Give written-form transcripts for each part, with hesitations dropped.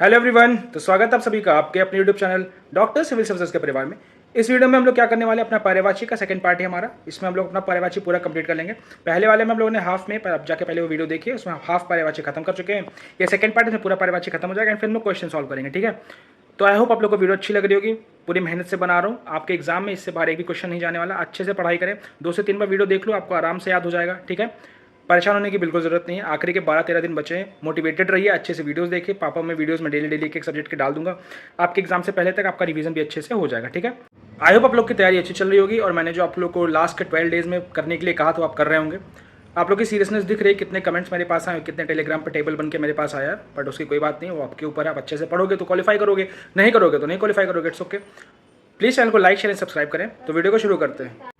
Hello everyone, तो स्वागत है आप सभी का आपके अपने YouTube channel Doctor Civil Services के परिवार में। इस वीडियो में हम लोग क्या करने वाले हैं, अपना पर्यायवाची का सेकंड पार्ट है हमारा। इसमें हम लोग अपना पर्यायवाची पूरा कंप्लीट कर लेंगे। पहले वाले में हम लोगों ने हाफ में, पर अब जाके पहले वो वीडियो देखिए, उसमें हाफ पर्यायवाची खत्म कर चुके हैं। ये सेकंड पार्ट में पूरा पर्यायवाची खत्म हो जाएगा एंड फिर हम लोग क्वेश्चन सॉल्व करेंगे, ठीक है। तो आई होप आप लोग को वीडियो अच्छी लग रही होगी। पूरी मेहनत से बना रहा हूँ, आपके एग्जाम में इससे बाहर एक भी क्वेश्चन नहीं जाने वाला। अच्छे से पढ़ाई करें, 2 से 3 बार वीडियो देख लो, आपको आराम से याद हो जाएगा, ठीक है। परेशान होने की बिल्कुल ज़रूरत नहीं है। आखिरी के 12-13 दिन बचे हैं, मोटिवेटेड रहिए, अच्छे से वीडियोस देखिए। पापा मैं वीडियोस में डेली एक सब्जेक्ट के डाल दूंगा। आपके एग्जाम से पहले तक आपका रिवीजन भी अच्छे से हो जाएगा, ठीक है। आई होप आप लोग की तैयारी अच्छी चल रही होगी और मैंने जो आप लोग को लास्ट के 12 डेज में करने के लिए कहा तो आप कर रहे होंगे। आप लोग की सीरियसनेस दिख रही है, कितने कमेंट्स मेरे पास आए, कितने टेलीग्राम पर टेबल बन के मेरे पास आया। बट उसकी कोई बात नहीं, वो आपके ऊपर है। आप अच्छे से पढ़ोगे तो क्वालिफाई करोगे, नहीं करोगे तो नहीं क्वालिफाई करोगे, इट्स ओके। प्लीज़ चैनल को लाइक शेयर एंड सब्सक्राइब करें। तो वीडियो को शुरू करते हैं।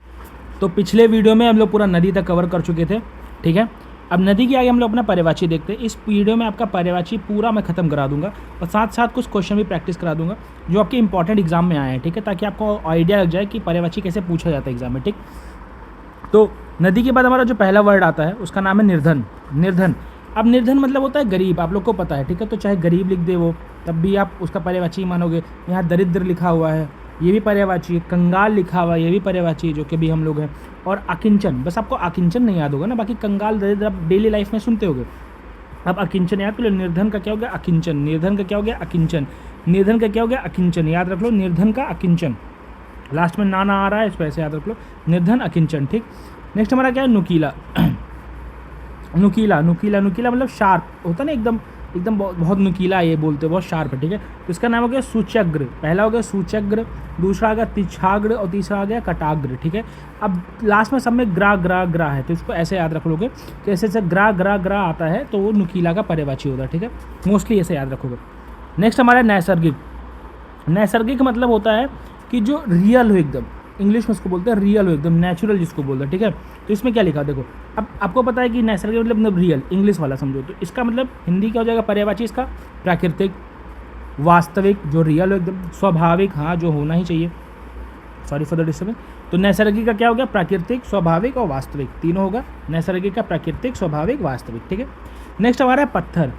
तो पिछले वीडियो में हम लोग पूरा नदी तक कवर कर चुके थे, ठीक है। अब नदी के आगे हम लोग अपना पर्यायवाची देखते हैं। इस वीडियो में आपका पर्यायवाची पूरा मैं खत्म करा दूंगा और साथ साथ कुछ क्वेश्चन भी प्रैक्टिस करा दूंगा जो आपके इंपॉर्टेंट एग्जाम में आए हैं, ठीक है, ताकि आपको आइडिया लग जाए कि पर्यायवाची कैसे पूछा जाता है एग्जाम में, ठीक। तो नदी के बाद हमारा जो पहला वर्ड आता है उसका नाम है निर्धन। निर्धन, अब निर्धन मतलब होता है गरीब, आप लोग को पता है, ठीक है। तो चाहे गरीब लिख दे वो, तब भी आप उसका पर्यायवाची ही मानोगे। यहाँ दरिद्र लिखा हुआ है, ये भी पर्यायवाची है। कंगाल लिखा हुआ है, ये भी पर्यायवाची है, जो कि भी हम लोग हैं। और अकिंचन, बस आपको अकिंचन नहीं याद होगा ना, बाकी कंगाल दरिद्र आप डेली लाइफ में सुनते होगे। अब अकिंचन याद कर लो। निर्धन का क्या हो गया? अकिंचन। निर्धन का क्या हो गया? अकिंचन। निर्धन का क्या हो गया? अकिंचन। याद रख लो, निर्धन का अकिंचन। लास्ट में ना आ रहा है, इस पर ऐसे याद रख लो, निर्धन अकिंचन, ठीक। नेक्स्ट हमारा क्या है? नुकीला। नुकीला नुकीला नुकीला मतलब शार्प होता है ना, एकदम एकदम बहुत नुकीला है, ये बोलते हैं बहुत शार्प है, ठीक है। तो इसका नाम हो गया सूचग्र। पहला हो गया सूचग्र, दूसरा आ गया तिछाग्र और तीसरा आ गया कटाग्र, ठीक है। अब लास्ट में सब में ग्रा ग्रा ग्रा है, तो इसको ऐसे याद रख लोगे कि ऐसे से ग्रा ग्रा ग्रा आता है तो वो नुकीला का पर्यायवाची होता है, ठीक है। मोस्टली ऐसे याद रखोगे। नेक्स्ट हमारा नैसर्गिक। नैसर्गिक मतलब होता है कि जो रियल हो एकदम, इंग्लिश में उसको बोलते हैं रियल हो एकदम, नेचुरल जिसको बोलते हैं, ठीक है। तो इसमें क्या लिखा देखो, अब आपको पता है कि नैसर्गिक मतलब रियल, इंग्लिश वाला समझो। तो इसका मतलब हिंदी क्या हो जाएगा पर्यायवाची इसका? प्राकृतिक, वास्तविक जो रियल हो एकदम, स्वाभाविक हाँ जो होना ही चाहिए, सॉरी फॉर द डिस्टर्बेंस। तो नैसर्गिक का क्या हो गया? प्राकृतिक, स्वाभाविक और वास्तविक, तीनों होगा। नैसर्गिक का प्राकृतिक, स्वाभाविक, वास्तविक, ठीक है। नेक्स्ट हमारा है पत्थर।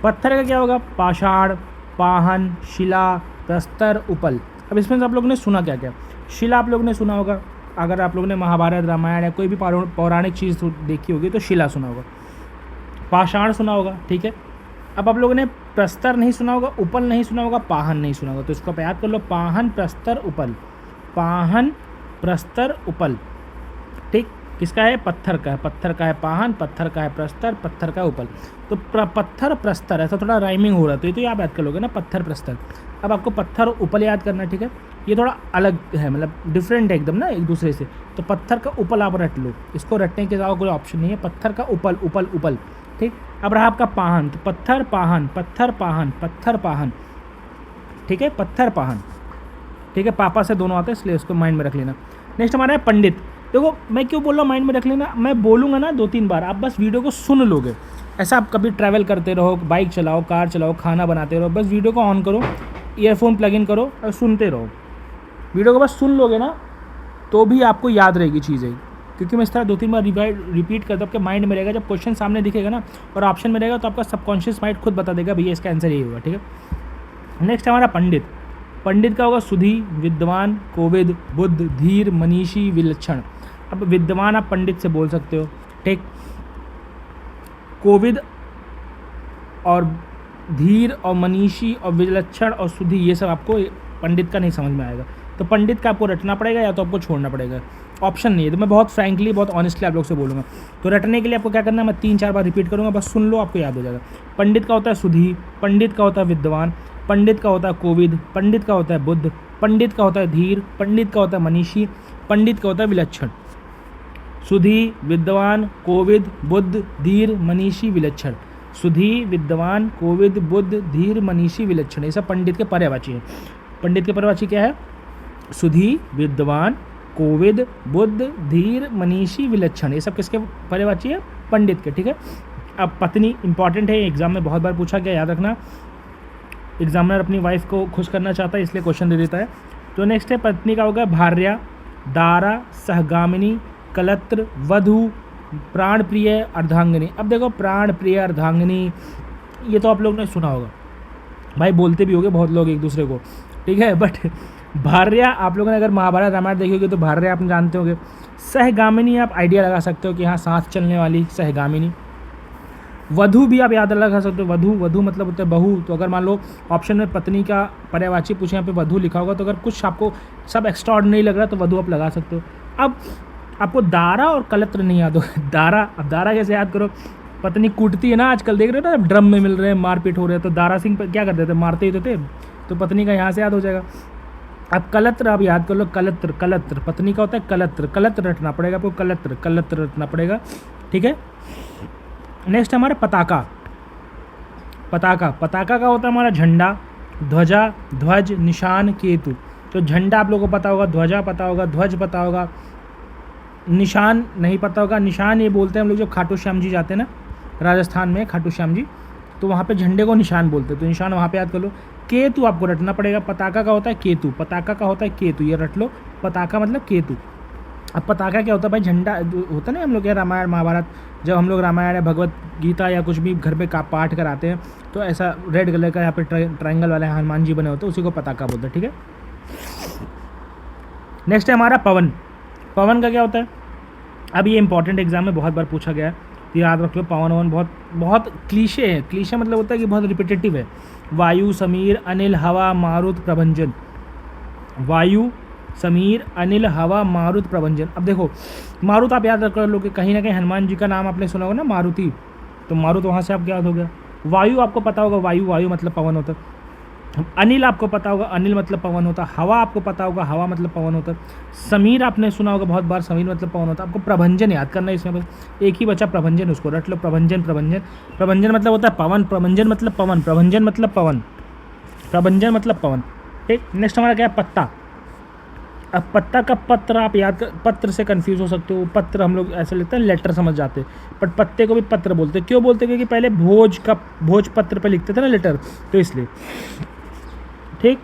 पत्थर का क्या होगा? पाषाण, पाहन, शिला, प्रस्तर, उपल। अब इसमें से आप लोगों ने सुना क्या क्या? शिला आप लोगों ने सुना होगा, अगर आप लोगों ने महाभारत रामायण या कोई भी पौराणिक चीज़ देखी होगी तो शिला सुना होगा। पाषाण सुना होगा, ठीक है। अब आप लोगों ने प्रस्तर नहीं सुना होगा, उपल नहीं सुना होगा, पाहन नहीं सुना होगा, तो इसको आप याद कर लो, पाहन, प्रस्तर, उपल। पाहन, प्रस्तर, उपल, ठीक। किसका है? पत्थर का है। पत्थर का है पाहन, पत्थर का है प्रस्तर, पत्थर का है उपल। तो पत्थर प्रस्तर, ऐसा थोड़ा राइमिंग हो रहा है, तो ये तो आप याद कर लोगे ना, पत्थर प्रस्तर। अब आपको पत्थर उपल याद करना है, ठीक है। ये थोड़ा अलग है, मतलब डिफरेंट है एकदम ना एक दूसरे से। तो पत्थर का उपल आप रट लो, इसको रटने के अलावा कोई ऑप्शन नहीं है। पत्थर का उपल, उपल उपल, ठीक। अब रहा आपका पाहन, तो पत्थर पाहन, पत्थर पाहन, पत्थर पाहन, ठीक है, पत्थर पाहन, ठीक है। पापा से दोनों आते हैं, इसलिए उसको माइंड में रख लेना। नेक्स्ट हमारा है पंडित। देखो मैं क्यों बोल रहा हूँ माइंड में रख लेना, मैं बोलूँगा ना 2-3 बार, आप बस वीडियो को सुन लोगे। ऐसा आप कभी ट्रैवल करते रहो, बाइक चलाओ, कार चलाओ, खाना बनाते रहो, बस वीडियो को ऑन करो, ईयरफोन प्लग इन करो और सुनते रहो। वीडियो को बस सुन लोगे ना तो भी आपको याद रहेगी चीज़ें, क्योंकि मैं इस तरह 2-3 बार रिपीट करता हूँ, आपके माइंड में रहेगा। जब क्वेश्चन सामने दिखेगा ना और ऑप्शन में रहेगा तो आपका सबकॉन्शियस माइंड खुद बता देगा भैया इसका आंसर यही होगा, ठीक है। नेक्स्ट हमारा पंडित। पंडित का होगा सुधी, विद्वान, कोविद, बुद्ध, धीर, मनीषी, विलक्षण। अब विद्वान आप पंडित से बोल सकते हो, ठीक। कोविद और धीर और मनीषी और विलक्षण और सुधी, ये सब आपको पंडित का नहीं समझ में आएगा, तो पंडित का आपको रटना पड़ेगा या तो आपको छोड़ना पड़ेगा, ऑप्शन नहीं है। तो मैं बहुत फ्रैंकली, बहुत ऑनेस्टली आप लोग से बोलूँगा। तो रटने के लिए आपको क्या करना है, मैं 3-4 बार रिपीट करूँगा, बस सुन लो, आपको याद हो जाएगा। पंडित का होता है सुधी, पंडित का होता है विद्वान, पंडित का होता है कोविद, पंडित का होता है बुद्ध, पंडित का होता है धीर, पंडित का होता है मनीषी, पंडित का होता है विलक्षण। सुधी, विद्वान, कोविद, बुद्ध, धीर, मनीषी, विलक्षण। सुधी, विद्वान, कोविद, बुद्ध, धीर, मनीषी, विलक्षण, ये सब पंडित के पर्यायवाची है। पंडित के पर्यायवाची क्या है? सुधी, विद्वान, कोविद, बुद्ध, धीर, मनीषी, विलक्षण, ये सब किसके पर्यायवाची है? पंडित के, ठीक है। अब पत्नी इंपॉर्टेंट है, एग्जाम में बहुत बार पूछा गया, याद रखना। एग्जामिनर अपनी वाइफ को खुश करना चाहता है इसलिए क्वेश्चन दे देता है। तो नेक्स्ट है पत्नी का होगा भार्या, दारा, सहगामिनी, कलत्र, वधू, प्राण प्रिय, अर्धांगिनी। अब देखो प्राण प्रिय, अर्धांगिनी, ये तो आप लोग ने सुना होगा, भाई बोलते भी होंगे बहुत लोग एक दूसरे को, ठीक है। बट भार्या, आप लोगों ने अगर महाभारत रामायण देखी होगी तो भार्या आप जानते होंगे। सहगामिनी आप आइडिया लगा सकते हो कि हाँ साथ चलने वाली सहगामिनी। वधू भी आप याद लगा सकते हो, वधू, वधू मतलब होता है बहू। तो अगर मान लो ऑप्शन में पत्नी का पर्यायवाची पूछे, यहाँ पे वधू लिखा होगा, तो अगर कुछ आपको सब एक्स्ट्रा ऑर्डिनरी लग रहा है तो वधू आप लगा सकते हो। अब आपको दारा और कलत्र नहीं याद हो दारा, अब दारा कैसे याद करो, पत्नी कूटती है ना, आजकल देख रहे हो ना ड्रम में मिल रहे हैं, मारपीट हो रहे हैं, तो दारा सिंह क्या करते थे, मारते ही तो थे, तो पत्नी का यहाँ से याद हो जाएगा। अब कलत्र आप याद कर लो, कलत्र, कलत्र पत्नी का होता है कलत्र, कलत्र रटना पड़ेगा आपको, कलत्र, कलत्र रटना पड़ेगा, ठीक है। नेक्स्ट हमारा पताका। पताका, पताका का होता है हमारा झंडा, ध्वजा, ध्वज, निशान, केतु। तो झंडा आप लोगों को पता होगा, ध्वजा पता होगा, ध्वज पता होगा, निशान नहीं पता होगा। निशान ये बोलते हैं हम लोग जब खाटू श्याम जी जाते हैं ना राजस्थान में, खाटू श्याम जी, तो वहाँ पे झंडे को निशान बोलते हैं, तो निशान वहाँ पे याद कर लो। केतु आपको रटना पड़ेगा, पताका का होता है केतु, पताका का होता है केतु, ये रट लो, पताका मतलब केतु। अब पताका क्या होता है भाई, झंडा होता है ना, हम लोग क्या रामायण महाभारत, जब हम लोग रामायण या भगवत गीता या कुछ भी घर पे का पाठ कराते हैं तो ऐसा रेड कलर का यहाँ पे ट्रायंगल वाले हनुमान जी बने होते हैं, उसी को पताका बोलते हैं, ठीक है। नेक्स्ट है हमारा पवन। पवन का क्या होता है, अब ये इंपॉर्टेंट एग्जाम में बहुत बार पूछा गया है, याद रख लो। पवन वन बहुत बहुत क्लीशे है, क्लीशे मतलब होता है कि बहुत रिपीटेटिव है। वायु, समीर, अनिल, हवा, मारुत, प्रभंजन। वायु, समीर, अनिल, हवा, मारुत, प्रभंजन। अब देखो मारुत आप याद कर लो कि कहीं ना कहीं हनुमान जी का नाम आपने सुना होगा ना, मारुति, तो मारुत वहाँ से आपको याद हो गया। वायु आपको पता होगा, वायु, वायु मतलब पवन होता है। अनिल आपको पता होगा, अनिल मतलब पवन होता है। हवा आपको पता होगा, हवा मतलब पवन होता है। समीर आपने सुना होगा बहुत बार, समीर मतलब पवन होता है। आपको प्रभंजन याद करना है, इसमें बस एक ही बचा प्रभंजन, उसको रट लो, प्रभंजन, प्रभंजन। प्रभंजन मतलब होता है पवन, प्रभंजन मतलब पवन, प्रभंजन मतलब पवन, प्रभंजन मतलब पवन, ठीक। नेक्स्ट हमारा क्या है, पत्ता। अब पत्ता का पत्र आप याद कर, पत्र से कंफ्यूज हो सकते हो, पत्र हम लोग ऐसे लिखते हैं, लेटर समझ जाते हैं, बट पत्ते को भी पत्र बोलते हैं। क्यों बोलते हैं, क्योंकि पहले भोज पत्र पे लिखते थे ना लेटर, तो इसलिए, ठीक।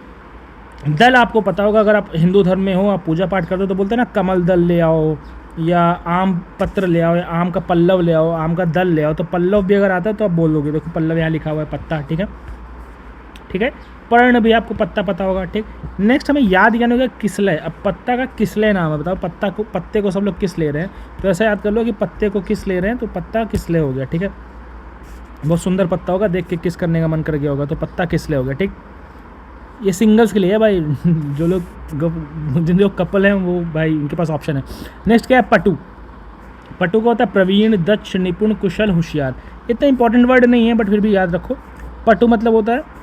दल आपको पता होगा, अगर आप हिंदू धर्म में हो, आप पूजा पाठ करते हो तो बोलते हैं ना कमल दल ले आओ, या आम पत्र ले आओ, या आम का पल्लव ले आओ, आम का दल ले आओ। तो पल्लव भी अगर आता है तो आप बोलोगे, देखो पल्लव यहाँ लिखा हुआ है, पत्ता, ठीक है, ठीक है। पर्ण भी आपको पता होगा, ठीक। नेक्स्ट हमें याद करना होगा किसलय। अब पत्ता का किसलय नाम है, बताओ पत्ते को सब लोग किस ले रहे हैं, तो ऐसा याद कर लो कि पत्ते को किस ले रहे हैं, तो पत्ता किसलय हो गया, ठीक है। बहुत सुंदर पत्ता होगा, देख के किस करने का मन कर गया होगा, तो पत्ता किसलय हो गया, ठीक। ये सिंगल्स के लिए है भाई, जो लोग कपल हैं वो भाई उनके पास ऑप्शन है। नेक्स्ट क्या है, पटु। पटु का होता है प्रवीण, दक्ष, निपुण, कुशल, होशियार। इतना इंपॉर्टेंट वर्ड नहीं है बट फिर भी याद रखो। पटु मतलब होता है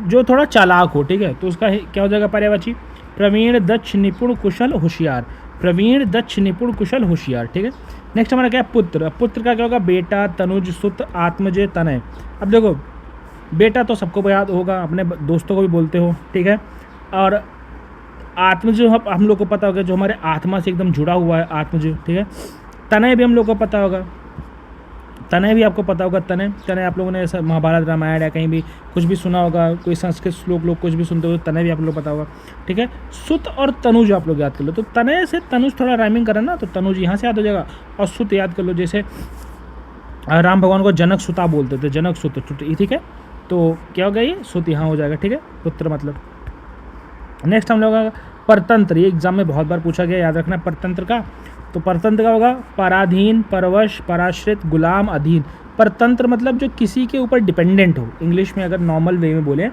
जो थोड़ा चालाक हो, ठीक है, तो उसका क्या हो जाएगा पर्यायवाची, प्रवीण, दक्ष, निपुण, कुशल, होशियार। प्रवीण, दक्ष, निपुण, कुशल, होशियार, ठीक है। नेक्स्ट हमारा क्या है, पुत्र। पुत्र का क्या होगा, बेटा, तनुज, सुत, आत्मज, तनय। अब देखो बेटा तो सबको याद होगा, अपने दोस्तों को भी बोलते हो, ठीक है। और आत्मज हम लोग को पता होगा, जो हमारे आत्मा से एकदम जुड़ा हुआ है, आत्मज, ठीक है। तनय भी हम लोग को पता होगा, तनय भी आपको पता होगा। तनय आप लोगों ने ऐसा महाभारत रामायण या कहीं भी कुछ भी सुना होगा, कोई संस्कृत श्लोक लोग कुछ भी सुनते हो, तनय भी आप लोग पता होगा, ठीक है। सुत और तनुज आप लोग याद कर लो, तो तनय से तनुज थोड़ा राइमिंग करें ना, तो तनुज यहाँ से याद हो जाएगा। और सुत याद कर लो, जैसे राम भगवान को जनक सुता बोलते थे, जनक सुत, ठीक है, तो क्या होगा ये, सुत यहाँ हो जाएगा, ठीक है, पुत्र मतलब। नेक्स्ट हम लोग परतंत्र, ये एग्जाम में बहुत बार पूछा गया, याद रखना परतंत्र का। तो परतंत्र का होगा पराधीन, परवश, पराश्रित, गुलाम, अधीन। परतंत्र मतलब जो किसी के ऊपर डिपेंडेंट हो, इंग्लिश में अगर नॉर्मल वे में बोले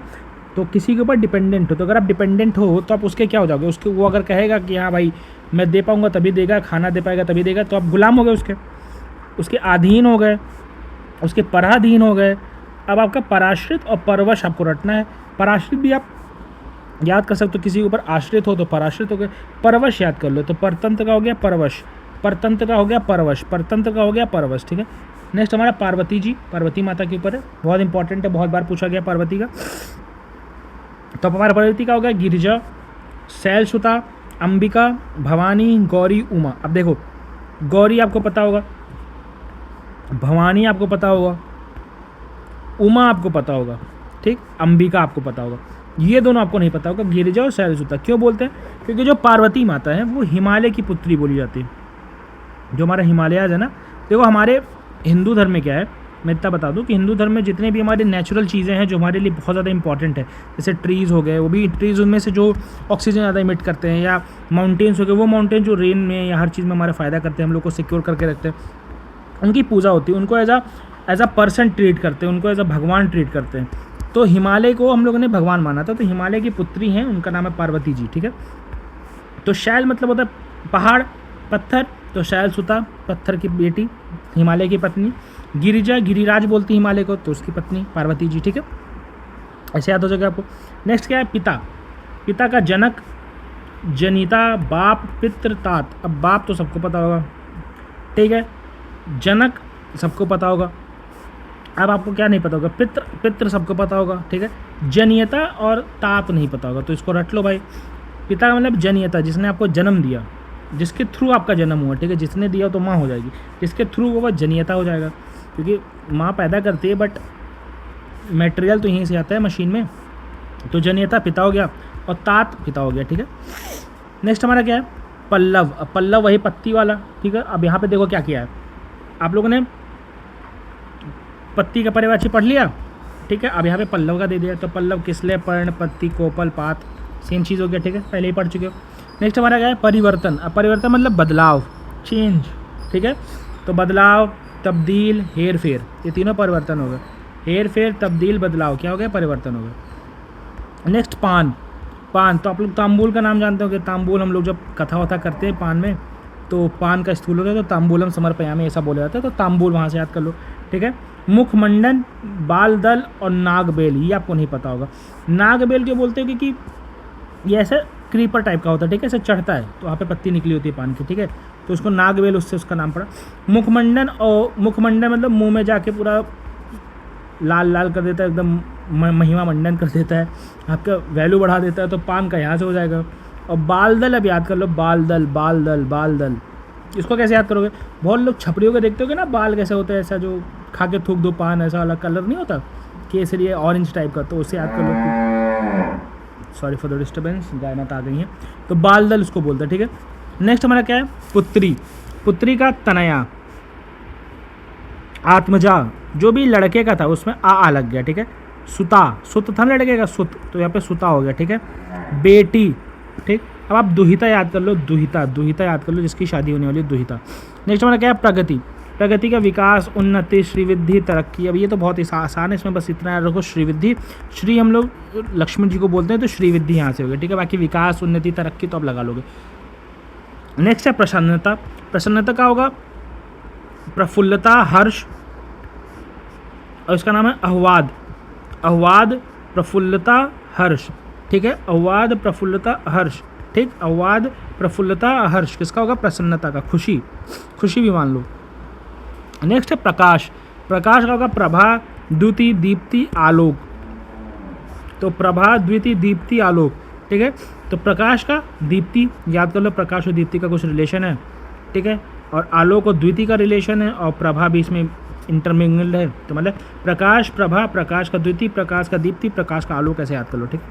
तो किसी के ऊपर डिपेंडेंट हो। तो अगर आप डिपेंडेंट हो तो आप उसके क्या हो जाओगे, उसके वो अगर कहेगा कि हाँ भाई मैं दे पाऊँगा तभी देगा, खाना दे पाएगा तभी देगा, तो आप गुलाम हो गए, उसके अधीन हो गए, उसके पराधीन हो गए। अब आपका पराश्रित और परवश आपको रटना है। पराश्रित भी आप याद कर सकते हो, किसी के ऊपर आश्रित हो तो पराश्रित हो गए। परवश याद कर लो, तो परतंत्र का हो गया परवश, परतंत्र का हो गया परवश, परतंत्र का हो गया परवश, ठीक है। नेक्स्ट हमारा पार्वती जी, पार्वती माता के ऊपर है, बहुत इंपॉर्टेंट है, बहुत बार पूछा गया पार्वती का। तो हमारा पार्वती का हो गया गिरिजा, शैलसुता, अंबिका, भवानी, गौरी, उमा। अब देखो गौरी आपको पता होगा, भवानी आपको पता होगा, उमा आपको पता होगा, ठीक, अंबिका आपको पता होगा, ये दोनों आपको नहीं पता होगा, गिरिजा और शैलसुता। क्यों बोलते हैं, क्योंकि जो पार्वती माता है वो हिमालय की पुत्री बोली जाती है। जो हमारा हिमालयाज है ना, देखो हमारे हिंदू धर्म में क्या है, मैं इतना बता दूं कि हिंदू धर्म में जितने भी हमारे नेचुरल चीज़ें हैं जो हमारे लिए बहुत ज़्यादा इंपॉर्टेंट है, जैसे ट्रीज़ हो गए, वो भी ट्रीज़ उनमें से जो ऑक्सीजन ज़्यादा इमिट करते हैं, या माउंटेन्स हो गए, वो माउंटेन जो रेन में या हर चीज़ में हमारा फ़ायदा करते हैं, हम लोग को सिक्योर करके रखते हैं, उनकी पूजा होती है, उनको एज अ पर्सन ट्रीट करते हैं, उनको एज अ भगवान ट्रीट करते हैं। तो हिमालय को हम लोगों ने भगवान माना था। तो हिमालय की पुत्री हैं, उनका नाम है पार्वती जी, ठीक है। तो शैल मतलब होता है पहाड़, पत्थर, तो शैल सुता पत्थर की बेटी, हिमालय की पत्नी। गिरिजा, गिरिराज बोलती हिमालय को, तो उसकी पत्नी पार्वती जी, ठीक है। ऐसे याद हो जाएगा आपको। नेक्स्ट क्या है, पिता। पिता का जनक, जनिता, बाप, पितृ, तात। अब बाप तो सबको पता होगा, ठीक है। जनक सबको पता होगा। अब आपको क्या नहीं पता होगा, पितृ, पितृ सबको पता होगा, ठीक है। जनियता और तात नहीं पता होगा, तो इसको रट लो भाई। पिता का मतलब जनियता, जिसने आपको जन्म दिया, जिसके थ्रू आपका जन्म हुआ, ठीक है। जिसने दिया तो माँ हो जाएगी, जिसके थ्रू वो जनियता हो जाएगा, क्योंकि माँ पैदा करती है बट मटेरियल तो यहीं से आता है मशीन में। तो जनियता पिता हो गया और तात पिता हो गया, ठीक है। नेक्स्ट हमारा क्या है, पल्लव। अब पल्लव वही पत्ती वाला, ठीक है। अब यहाँ पे देखो क्या किया है, आप लोगों ने पत्ती का पर्यायवाची पढ़ लिया, ठीक है। अब यहाँ पे पल्लव का दे दिया, तो पल्लव किसले, पर्ण, पत्ती, कोपल, पात, सेम चीज़ हो गया, ठीक है। पहले ही पढ़ चुके हो। नेक्स्ट हमारा क्या है, परिवर्तन। अब परिवर्तन मतलब बदलाव, चेंज, ठीक है। तो बदलाव, तब्दील, हेर फेर, ये तीनों परिवर्तन हो गए। हेर फेर, तब्दील, बदलाव क्या हो गया, परिवर्तन हो गया। नेक्स्ट पान। पान तो आप लोग तांबूल का नाम जानते हो कि तांबूल हम लोग जब कथा वथा करते हैं पान में, तो पान का स्थूल होता है, तो तांबूलम समर्पयामि ऐसा बोला जाता है, तो तांबूल वहाँ से याद कर लो, ठीक है। मुखमंडन, बाल दल और नागबेल, ये आपको नहीं पता होगा। नागबेल क्यों बोलते हो, क्योंकि ये ऐसे क्रीपर टाइप का होता है, ठीक है, ऐसे चढ़ता है, तो वहाँ पे पत्ती निकली होती है पान की, ठीक है। तो उसको नागबेल, उससे उसका नाम पड़ा। मुखमंडन, और मुखमंडन मतलब मुंह में जाके पूरा लाल लाल कर देता है, एकदम महिमा मंडन कर देता है, आपका वैल्यू बढ़ा देता है, तो पान का यहाँ से हो जाएगा। और बाल दल, अब याद कर लो, बाल दल, बाल दल, बाल दल, इसको कैसे याद करोगे, बहुत लोग छपड़ियों के देखते होगे ना, बाल कैसे होता है, ऐसा जो खा के थूक दो पान, ऐसा वाला कलर नहीं होता, केसरी ऑरेंज टाइप का, तो उसे याद कर लो। सॉरी फॉर द डिस्टर्बेंस, गाय माता आ गई हैं। तो बाल दल उसको बोलते हैं, ठीक है। नेक्स्ट हमारा क्या है, पुत्री। पुत्री का तनया, आत्मजा, जो भी लड़के का था उसमें आ लग गया, ठीक है। सुता, सुत था लड़के का, सुत, तो यहाँ पे सुता हो गया, ठीक है। बेटी, ठीक। अब आप दुहिता याद कर लो, दुहिता, दुहिता याद कर लो, जिसकी शादी होने वाली है, दुहिता। नेक्स्ट हमारा क्या है, प्रगति। प्रगति का विकास, उन्नति, श्रीवृद्धि, तरक्की। अब ये तो बहुत ही आसान है, इसमें बस इतना याद रखो, श्रीवृद्धि। श्री हम लोग लक्ष्मण जी को बोलते हैं, तो श्रीवृद्धि यहाँ से हो गया, ठीक है। बाकी विकास, उन्नति, तरक्की तो आप लगा लोगे। नेक्स्ट है प्रसन्नता। प्रसन्नता का होगा प्रफुल्लता, हर्ष, और इसका नाम है आह्वाद। आह्वाद, प्रफुल्लता, हर्ष, ठीक है। आह्वाद, प्रफुल्लता, हर्ष, ठीक। आह्वाद, प्रफुल्लता, हर्ष किसका होगा, प्रसन्नता का, खुशी, खुशी भी मान लो। नेक्स्ट है प्रकाश। प्रकाश का होगा प्रभा, द्युति, दीप्ति, आलोक। तो प्रभा, द्युति, दीप्ति, आलोक, ठीक है। तो प्रकाश का दीप्ति याद कर लो, प्रकाश और दीप्ति का कुछ रिलेशन है, ठीक है। और आलोक और द्युति का रिलेशन है, और प्रभा भी इसमें इंटरमिंगल्ड है, तो मतलब प्रकाश, प्रभा, प्रकाश का द्युति, प्रकाश का दीप्ति, प्रकाश का आलोक, ऐसे याद कर लो, ठीक।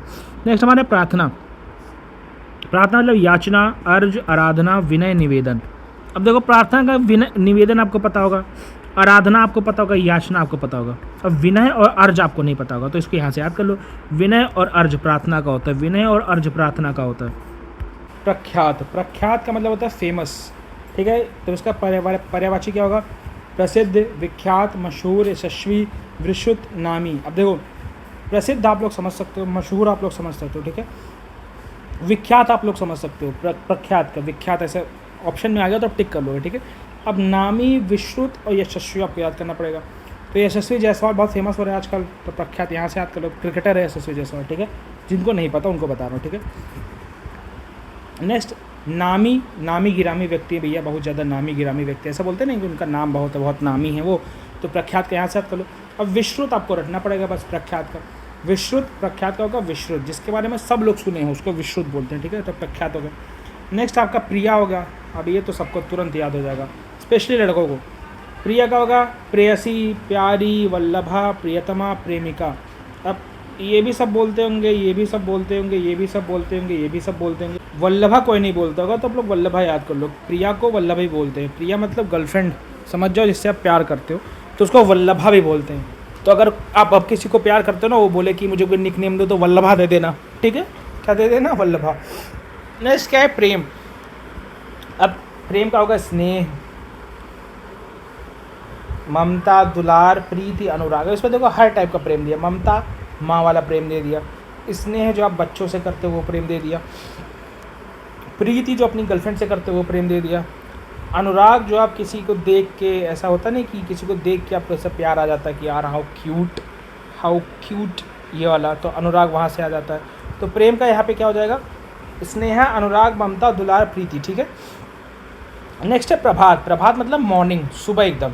नेक्स्ट हमारे प्रार्थना। प्रार्थना मतलब याचना, अर्ज, आराधना, विनय, निवेदन। अब देखो प्रार्थना का विनय निवेदन आपको पता होगा, आराधना आपको पता होगा, याचना आपको पता होगा। अब विनय और अर्ज आपको नहीं पता होगा, तो इसको यहाँ से याद कर लो। विनय और अर्ज प्रार्थना का होता है, विनय और अर्ज प्रार्थना का होता है। प्रख्यात। प्रख्यात का मतलब होता है फेमस, ठीक है। तो उसका पर्यायवाची क्या होगा, प्रसिद्ध, विख्यात, मशहूर, यशस्वी, विश्रुत, नामी। अब देखो प्रसिद्ध आप लोग समझ सकते हो, मशहूर आप लोग समझ सकते हो, ठीक है। विख्यात आप लोग समझ सकते हो, प्रख्यात का, विख्यात ऐसे ऑप्शन में आ गया तो आप टिक कर लोगे, ठीक है। अब नामी, विश्रुत और यशस्वी आपको याद करना पड़ेगा। तो यशस्वी जायसवाल बहुत फेमस हो रहा है आजकल, तो प्रख्यात यहाँ से याद कर लो, क्रिकेटर है यशस्वी जायसवाल, ठीक है। जिनको नहीं पता उनको बता रहा हूँ, ठीक है। नेक्स्ट नामी। नामी गिरामी व्यक्ति है भैया, बहुत ज़्यादा नामी गिरामी व्यक्ति, ऐसा बोलते हैं ना कि उनका नाम बहुत है, बहुत नामी है वो, तो प्रख्यात का यहाँ से याद कर लो। अब विश्रुत आपको रटना पड़ेगा बस, प्रख्यात का। विश्रुत, प्रख्यात का होगा विश्रुत, जिसके बारे में सब लोग सुने हैं उसको विश्रुत बोलते हैं, ठीक है। तो प्रख्यात हो गया। नेक्स्ट आपका प्रिया होगा। अब ये तो सबको तुरंत याद हो जाएगा, स्पेशली लड़कों को। प्रिया का होगा प्रेयसी, प्यारी, वल्लभा, प्रियतमा, प्रेमिका। अब ये भी सब बोलते होंगे, ये भी सब बोलते होंगे, ये भी सब बोलते होंगे, ये भी सब बोलते होंगे। वल्लभा कोई नहीं बोलता होगा, तो आप लोग वल्लभा याद कर लो। प्रिया को वल्लभा ही बोलते हैं। प्रिया मतलब गर्लफ्रेंड समझ जाओ, जिससे आप प्यार करते हो। तो उसको वल्लभा भी बोलते हैं। तो अगर आप अब किसी को प्यार करते हो ना, वो बोले कि मुझे कोई निक नेम दो, तो वल्लभा दे देना, ठीक है। क्या दे देना? वल्लभा। नेक्स्ट क्या है? प्रेम। अब प्रेम का होगा स्नेह, ममता, दुलार, प्रीति, अनुराग। इसमें देखो हर टाइप का प्रेम दिया। ममता माँ वाला प्रेम दे दिया, स्नेह जो आप बच्चों से करते हो वो प्रेम दे दिया, प्रीति जो अपनी गर्लफ्रेंड से करते हो वो प्रेम दे दिया, अनुराग जो आप किसी को देख के ऐसा होता नहीं कि किसी को देख के आपको ऐसा प्यार आ जाता है कि यार हाउ क्यूट ये वाला, तो अनुराग वहाँ से आ जाता है। तो प्रेम का यहाँ पे क्या हो जाएगा? स्नेह, अनुराग, ममता, दुलार, प्रीति, ठीक है। नेक्स्ट है प्रभात। प्रभात मतलब मॉर्निंग, सुबह एकदम।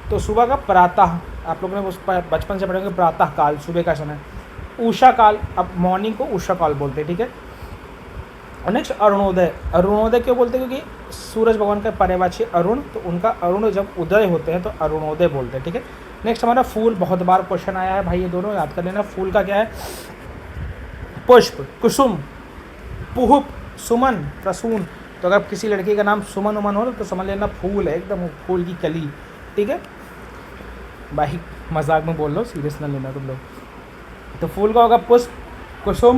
तो सुबह का प्रातः, आप लोगों ने उस बचपन से पढ़ेंगे, प्रातः काल, सुबह का समय। उषा काल, अब मॉर्निंग को उषा काल बोलते हैं, ठीक है। और नेक्स्ट अरुणोदय। अरुणोदय क्यों बोलते हैं? क्योंकि सूरज भगवान का पर्यायवाची अरुण, तो उनका अरुण जब उदय होते हैं तो अरुणोदय बोलते हैं, ठीक है। नेक्स्ट हमारा फूल। बहुत बार क्वेश्चन आया है भाई, ये दोनों याद कर लेना। फूल का क्या है? पुष्प, कुसुम, पुहुप, सुमन, प्रसून। तो अगर किसी लड़की का नाम सुमन उमन हो तो समझ लेना फूल है, एकदम फूल की कली, ठीक है। भाई मजाक में बोल लो, सीरियस ना लेना तुम लोग। तो फूल का होगा पुष्प, कुसुम,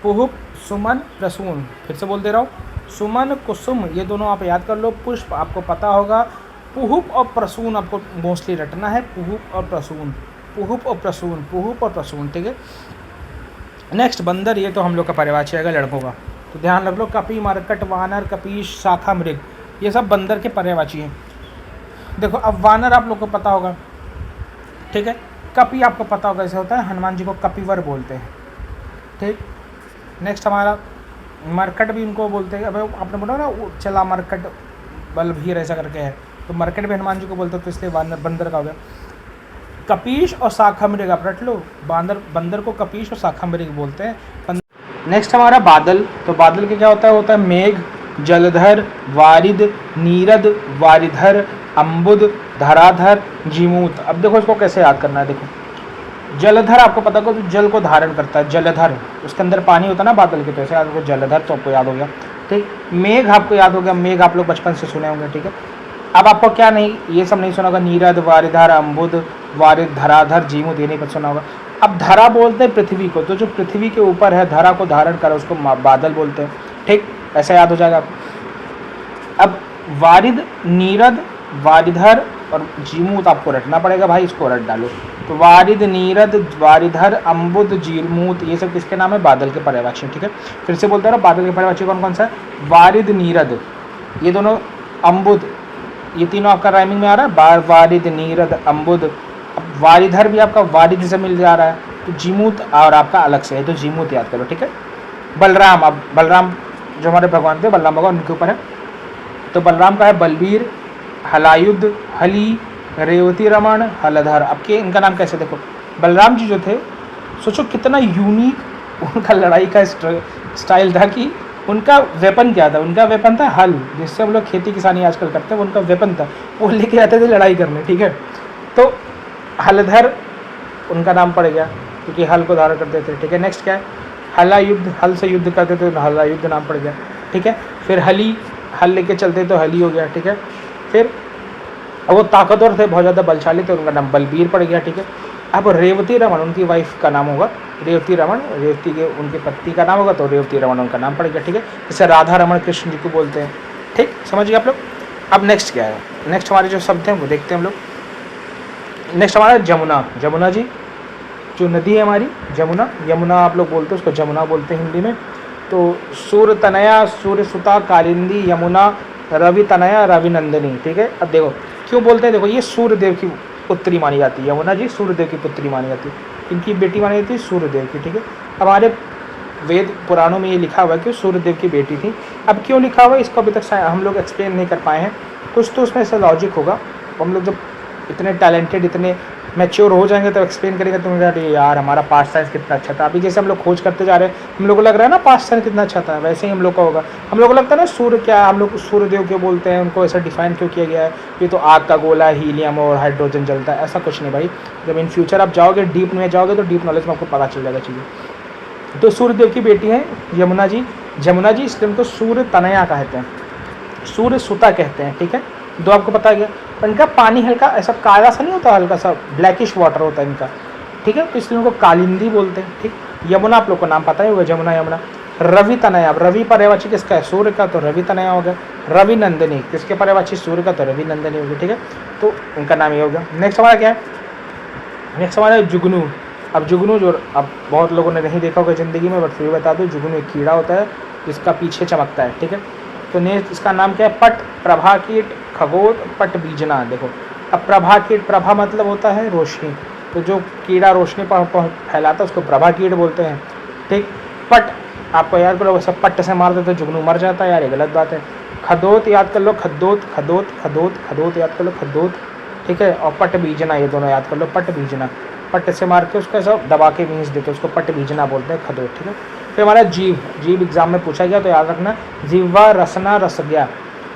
पुहुप, सुमन, प्रसून। फिर से बोल दे रहा हूँ, सुमन, कुसुम, ये दोनों आप याद कर लो। पुष्प आपको पता होगा, पुहुप और प्रसून आपको मोस्टली रटना है। पुहुप और प्रसून, पुहुप और प्रसून, पुहुप और प्रसून, ठीक है। नेक्स्ट बंदर, ये तो हम लोग का पर्यायवाची आएगा लड़कों का, तो ध्यान रख लो। कपी, मरकट, वानर, कपीश, शाखा, मृग, ये सब बंदर के पर्यायवाची हैं। देखो अब वानर आप लोग को पता होगा, ठीक है। कपी आपको पता होगा, ऐसे होता है हनुमान जी को कपिवर बोलते हैं, ठीक। नेक्स्ट हमारा मरकट भी उनको बोलते हैं। अब आपने बोला ना चला मरकट बलभीर ऐसा करके है, तो मरकट भी हनुमान जी को बोलते हैं, तो इसलिए बंदर का हो गया। कपीश और शाखा मृग आप रट लो, बंदर को कपीश और शाखा मृग बोलते हैं। नेक्स्ट हमारा बादल। तो बादल के क्या होता है? होता है मेघ, जलधर, वारिद, नीरद, वारिधर, अम्बुद, धराधर, जीमूत। अब देखो इसको कैसे याद करना है। देखो जलधर आपको पता होगा, तो जल को धारण करता है, जलधर, उसके अंदर पानी होता है ना बादल के, तो ऐसे याद हो जलधर, तो आपको याद हो गया, ठीक। मेघ आपको याद हो गया, मेघ आप लोग बचपन से सुने होंगे, ठीक है। अब आपको क्या नहीं, ये सब नहीं सुना होगा, नीरद, वारिधर, अम्बुद, वारिद, धराधर, जीमूत, ये नहीं पता सुना होगा। अब धरा बोलते हैं पृथ्वी को, तो जो पृथ्वी के ऊपर है, धरा को धारण कर, उसको बादल बोलते हैं, ठीक। ऐसा याद हो जाएगा। अब वारिद, नीरद, वारिधर और जीमूत आपको रटना पड़ेगा भाई, इसको रट डालो। तो वारिद, नीरद, वारिधर, अम्बुद, जीमूत, ये सब किसके नाम है? बादल के पर्यायवाची, ठीक है। फिर से बोलते रहो, बादल के पर्यायवाची कौन कौन सा है? वारिद, नीरद, ये दोनों, अम्बुद, ये तीनों आपका राइमिंग में आ रहा है, वारिद, नीरद, अम्बुद। अब वारिधर भी आपका वारिद से मिल जा रहा है, तो जीमूत और आपका अलग से है, तो जीमूत याद करो, ठीक है। बलराम, अब बलराम जो हमारे भगवान थे, बलराम भगवान, उनके ऊपर है, तो बलराम का है बलबीर, हलायुद्ध, हली, रेवती रमन, हलधर। अब के इनका नाम कैसे? देखो बलराम जी जो थे, सोचो कितना यूनिक उनका लड़ाई का स्टाइल था कि उनका वेपन क्या था? उनका वेपन था हल, जिससे हम लोग खेती किसानी आजकल करते हैं, उनका वेपन था, वो लेके आते थे लड़ाई करने, ठीक है। तो हलधर उनका नाम पड़ गया क्योंकि हल को धारण करते थे, ठीक है। नेक्स्ट क्या है? हला युद्ध, हल से युद्ध करते थे, तो हला युद्ध नाम पड़ गया, ठीक है। फिर हली, हल लेके चलते तो हली हो गया, ठीक है। फिर वो ताकतवर थे, बहुत ज़्यादा बलशाली थे, उनका नाम बलबीर पड़ गया, ठीक है। अब रेवती रमन उनकी वाइफ का नाम होगा, रेवती रमन, रेवती के उनके पति का नाम होगा, तो रेवती रमन उनका नाम पड़ गया, ठीक है। जैसे राधा रमन कृष्ण जी को बोलते हैं, ठीक, समझ गए आप लोग। अब नेक्स्ट क्या है? नेक्स्ट हमारे जो शब्द हैं वो देखते हैं हम लोग। नेक्स्ट हमारा जमुना। जमुना जी जो नदी है हमारी, जमुना, यमुना आप लोग बोलते हैं उसको, जमुना बोलते हैं हिंदी में। तो सूर्य तनया, सूर्य सुता, कालिंदी, यमुना, रवि तनया, रवि नंदिनी, ठीक है। अब देखो क्यों बोलते हैं, देखो ये सूर्य देव की पुत्री मानी जाती है, यमुना जी सूर्य देव की पुत्री मानी जाती है, इनकी बेटी मानी जाती है सूर्य देव की, ठीक है। हमारे वेद पुराणों में ये लिखा हुआ है कि सूर्य देव की बेटी थी। अब क्यों लिखा हुआ है इसको अभी तक हम लोग एक्सप्लेन नहीं कर पाए हैं, कुछ तो उसमें ऐसा लॉजिक होगा। हम लोग जब इतने टैलेंटेड, इतने मैच्योर हो जाएंगे तो एक्सप्लेन करेंगे, तो मुझे यार हमारा पास्ट साइंस कितना अच्छा था। अभी जैसे हम लोग खोज करते जा रहे हैं, हम लोग को लग रहा है ना पास्ट साइंस कितना अच्छा था, वैसे ही हम लोग का होगा। हम लोग को लगता है ना सूर्य क्या, हम लोग सूर्य देव क्यों बोलते हैं, उनको ऐसा डिफाइन क्यों किया गया है, ये तो आग का गोला, हीलियम और हाइड्रोजन जलता है, ऐसा कुछ नहीं भाई। जब इन फ्यूचर आप जाओगे, डीप में जाओगे, तो डीप नॉलेज में आपको पता चल जाएगा चीज़ें। तो सूर्य देव की बेटी है यमुना जी। जमुना जी इसलिए उनको सूर्य तनया कहते हैं, सूर्य सुता कहते हैं, ठीक है। दो आपको पता गया। और इनका पानी हल्का ऐसा काला सा नहीं होता, हल्का सा ब्लैकिश वाटर होता है इनका, ठीक है, तो इसलिए उनको कालिंदी बोलते हैं। ठीक, यमुना आप लोग को नाम पता ही होगा, जमुना यमुना। रवि तनया, अब रवि पर्यायवाची किसका है? सूर्य का, तो रवि तनया हो गया। रवि नंदिनी किसके पर्यायवाची? सूर्य का, तो रवि नंदिनी हो गया। ठीक है, तो इनका नाम ये हो गया। नेक्स्ट हमारा क्या है? नेक्स्ट हमारा जुगनू। अब जुगनू जो अब बहुत लोगों ने नहीं देखा होगा ज़िंदगी में, बट फिर बता दूँ, जुगनू एक कीड़ा होता है जिसका पीछे चमकता है। ठीक है, तो नेक्स्ट इसका नाम क्या है? पट, प्रभा कीट, खगोल, पट बीजना। देखो, अब प्रभा कीट, प्रभा मतलब होता है रोशनी, तो जो कीड़ा रोशनी फैलाता है उसको प्रभा कीट बोलते हैं। ठीक, पट आपको याद करो, वैसे पट से मार देते तो जुगनू मर जाता है यार, ये गलत बात है। खदोत याद कर लो, खदोत खदोत खदोत खदोत याद कर लो, खदोत। ठीक है, और पट बीजना, ये दोनों याद कर लो, पट बीजना। पट से मार के उसका सब दबा के मींस देते उसको पट बीजना बोलते हैं, खदोत। ठीक है, फिर हमारा जीव। जीव एग्जाम में पूछा गया तो याद रखना, जीवा, रसना, रसज्ञा।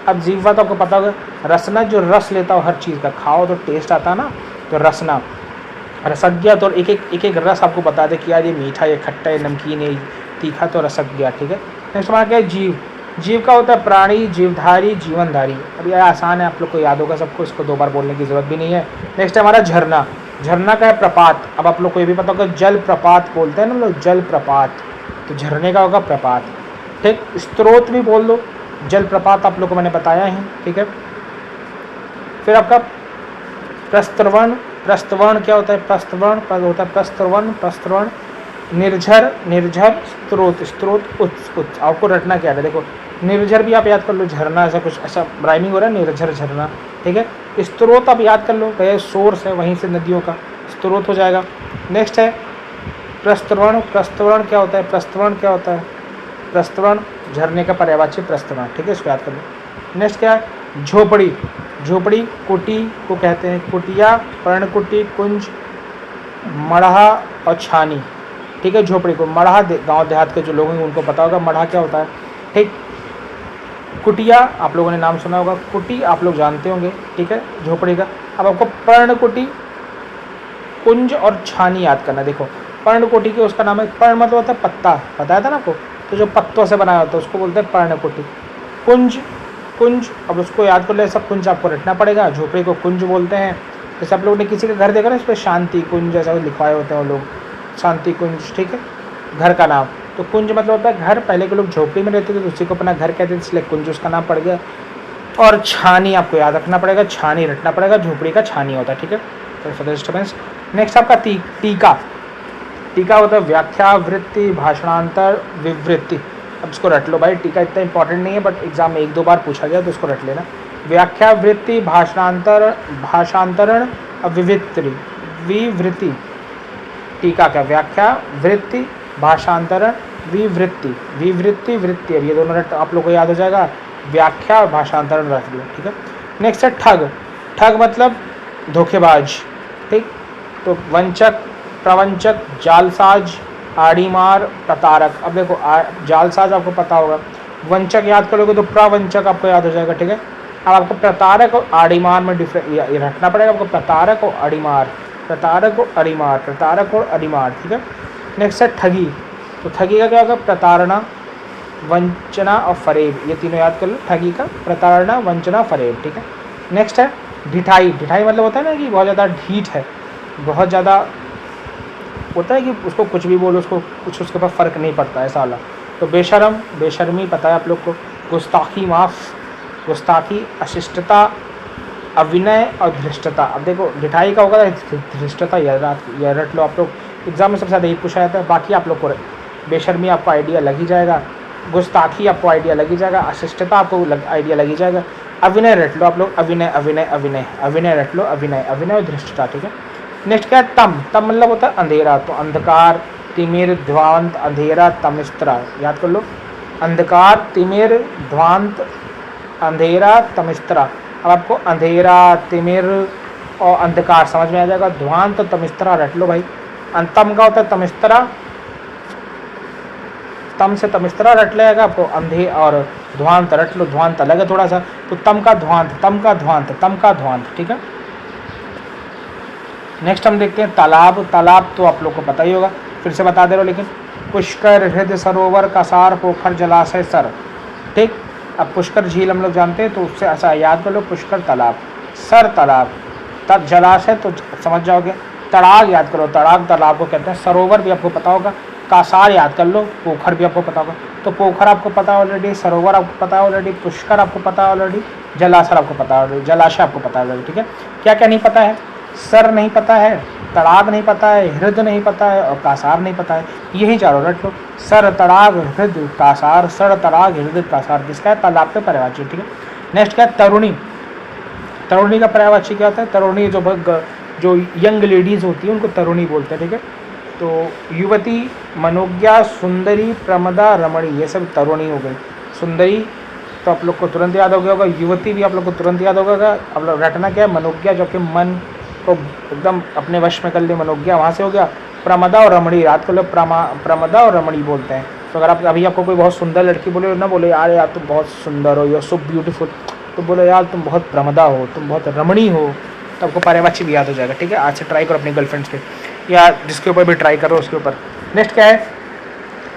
अब जीवा तो आपको पता होगा, रसना जो रस लेता हो हर चीज़ का, खाओ तो टेस्ट आता ना, तो रसना। रसज्ञा तो एक एक रस आपको बता दे कि यार ये मीठा, ये खट्टा, ये नमकीन, ये तीखा, तो रसज्ञा। ठीक है, नेक्स्ट हमारा क्या है? जीव। जीव का होता है प्राणी, जीवधारी, जीवनधारी। अब यह आसान है, आप लोग को याद होगा सबको, इसको दो बार बोलने की जरूरत भी नहीं है। नेक्स्ट है हमारा झरना। झरना का है प्रपात। अब आप लोग को ये भी पता होगा, जल प्रपात बोलते हैं ना लोग, जल प्रपात, तो झरने का होगा प्रपात। ठीक, स्त्रोत भी बोल दो, जल प्रपात आप लोग को मैंने बताया ही। ठीक है, फिर आपका प्रस्त्रवण। प्रस्त्रवण क्या होता है? प्रस्त्रवण होता है प्रस्त्रवण, प्रस्त्रवण। निर्झर, निर्झर, स्त्रोत, स्त्रोत, उत्स, उत्स। आपको रटना क्या है? देखो, निर्झर भी आप याद कर लो, झरना, ऐसा कुछ ऐसा राइमिंग हो रहा है, निर्झर झरना। ठीक है, स्त्रोत आप याद कर लो, वह सोर्स है वहीं से नदियों का, स्त्रोत हो जाएगा। नेक्स्ट है प्रस्त्रवण। प्रस्त्रवण क्या होता है? प्रस्त्रवण क्या होता है? प्रस्त्रवण झरने का पर्यायवाची प्रस्त्रवण। ठीक है, इसको याद कर लो। नेक्स्ट क्या है? झोपड़ी। झोपड़ी कुटी को कहते हैं, कुटिया, पर्णकुटी, कुंज, मढ़ा और छानी। ठीक है, झोपड़ी को मढ़ा, गांव देहात के जो लोग हैं उनको पता होगा मढ़ा क्या होता है। ठीक, कुटिया आप लोगों ने नाम सुना होगा, कुटी आप लोग जानते होंगे। ठीक है, झोपड़ी का। अब आपको पर्णकुटी, कुंज और छानी याद करना। देखो, पर्णकुटी के उसका नाम है, पर्ण मतलब होता है पत्ता, बताया था ना आपको, तो जो पत्तों से बनाया होता है उसको बोलते हैं पर्णकुटी। कुंज, कुंज अब उसको याद कर ले, सब कुंज आपको रटना पड़ेगा। झोपड़ी को कुंज बोलते हैं। जैसे आप लोगों ने किसी का घर देखा ना, इस पर शांति कुंज ऐसा लिखवाए होते हैं वो लोग, शांति कुंज। ठीक है, घर का नाम। तो कुंज मतलब होता है घर, पहले के लोग झोपड़ी में रहते थे तो उसी को अपना घर कहते थे, इसलिए कुंज उसका नाम पड़ गया। और छानी आपको याद रखना पड़ेगा, छानी रटना पड़ेगा, झोपड़ी का छानी होता है। ठीक है, तो फॉर द डिस्टर्बेंस। नेक्स्ट आपका टीका। टीका होता है व्याख्या, वृत्ति, भाषणांतर, विवृत्ति। अब इसको रट लो भाई, टीका इतना इंपॉर्टेंट नहीं है, बट एग्जाम में एक दो बार पूछा गया तो इसको रट लेना। व्याख्या, वृत्ति, भाषणांतर, भाषांतरण, विवृत्ति। टीका का व्याख्या, वृत्ति, भाषांतरण, विवृत्ति, विवृत्ति, वृत्ति। अब ये दोनों रट आप लोग को याद हो जाएगा, व्याख्या और भाषांतरण रख लो। ठीक है, नेक्स्ट है ठग। ठग मतलब धोखेबाज। ठीक, तो वंचक, प्रवंचक, जालसाज, आड़ीमार, प्रतारक। अब देखो, जालसाज आपको पता होगा, वंचक याद करोगे तो प्रवंचक आपको याद हो जाएगा। ठीक है, अब आपको प्रतारक और आड़ीमार में ये रखना पड़ेगा आपको, प्रतारक और आड़ीमार, प्रतारक और अड़ीमार, प्रतारक और अड़ीमार। ठीक है, नेक्स्ट है ठगी। तो ठगी का क्या होगा? प्रताड़ना, वंचना और फरेब। ये तीनों याद कर लो, ठगी का, प्रताड़ना, वंचना, फरेब। ठीक है, नेक्स्ट है ढिठाई। ढिठाई मतलब होता है ना कि बहुत ज़्यादा ढीठ है, बहुत ज़्यादा होता है कि उसको कुछ भी बोलो, उसको कुछ उसके पास फ़र्क नहीं पड़ता, ऐसा वाला। तो बेशरम, बेशर्मी पता है आप लोग को। गुस्ताखी, माफ़, गुस्ताखी, अशिष्टता, अविनय और धृष्टता। अब देखो, ढिठाई का होगा धृष्टता, यह रट लो आप लोग, एग्जाम में सबसे ज़्यादा यही पूछा जाता है। बाकी आप लोग को बेशर्मी आपको आइडिया लग ही जाएगा, गुस्ताखी आपको आइडिया लग ही जाएगा, अशिष्टता आपको आइडिया लग ही जाएगा। अविनय रट लो आप लोग, अविनय, अविनय, अविनय, अविनय रट लो, अविनय, अविनय और धृष्टता। ठीक है, नेक्स्ट क्या है? तम। तम मतलब होता है अंधेरा, तो अंधकार, तिमिर, ध्वांत, अंधेरा, तमिस्त्रा। याद कर लो, अंधकार, तिमिर, ध्वांत, अंधेरा, तमिस्त्रा। अब आपको अंधेरा, तिमिर और अंधकार समझ में आ जाएगा। ध्वांत और तमिस्त्रा रट लो भाई। तम का होता है तमिस्त्रा, तम से तमिस्त्रा रट लेगा आपको। अंधे और ध्वांत रट लो, ध्वांत अलग है थोड़ा सा, तो तम का ध्वांत, तम का ध्वांत, तम का ध्वांत। ठीक है, नेक्स्ट हम देखते हैं तालाब। तालाब तो आप लोग को पता ही होगा, फिर से बता दे रहा हूँ, लेकिन पुष्कर, हृदय, सरोवर, कसार, पोखर, जलाशय, सर। ठीक, अब पुष्कर झील हम लोग जानते हैं, तो उससे ऐसा याद कर लो, पुष्कर तालाब, सर तालाब, तब जलाशय तो समझ जाओगे, तड़ाग याद करो, तड़ाग तालाब को कहते हैं, सरोवर भी आपको पता होगा, कासार याद कर लो, पोखर भी आपको पता होगा, तो पोखर आपको पता है ऑलरेडी, सरोवर आपको पता है ऑलरेडी, पुष्कर आपको पता है ऑलरेडी, जलाशय आपको पता है ऑलरेडी, जलाशय आपको पता है ऑलरेडी, ठीक है। क्या क्या नहीं पता है? सर नहीं पता है, तड़ाग नहीं पता है, हृदय नहीं पता है और कासार नहीं पता है। यही चारों रट लो, सर तड़ाग हृदय कासार, सर तड़ाग हृदय कासार, किसका है? तालाब पे पर्यायवाची, ठीक है। नेक्स्ट क्या है? तरुणी। तरुणी का पर्यायवाची क्या होता है? तरुणी जो यंग लेडीज़ होती हैं उनको तरुणी बोलते हैं, ठीक है। तो युवती, मनोज्ञा, सुंदरी, प्रमदा, रमणी, ये सब तरुणी हो गई। सुंदरी तो आप लोग को तुरंत याद हो गया होगा, युवती भी आप लोग को तुरंत याद होगा। अब लोग रटना क्या है? मनोज्ञा, जो कि मन को एकदम अपने वश में कर ले, मनोज्ञा वहाँ से हो गया। प्रमदा और रमणी, रात को लोग प्रमदा और रमणी बोलते हैं। तो अगर आप अभी आपको कोई बहुत सुंदर लड़की बोले ना, बोले यार तुम बहुत सुंदर हो, यू आर सो ब्यूटीफुल, तो बोलो यार तुम बहुत प्रमदा हो, तुम बहुत रमणी हो, तो आपको पर्यायवाची भी याद हो जाएगा, ठीक है। आज से ट्राई करो अपनी गर्लफ्रेंड्स पे, या जिसके ऊपर भी ट्राई करो उसके ऊपर। नेक्स्ट क्या है?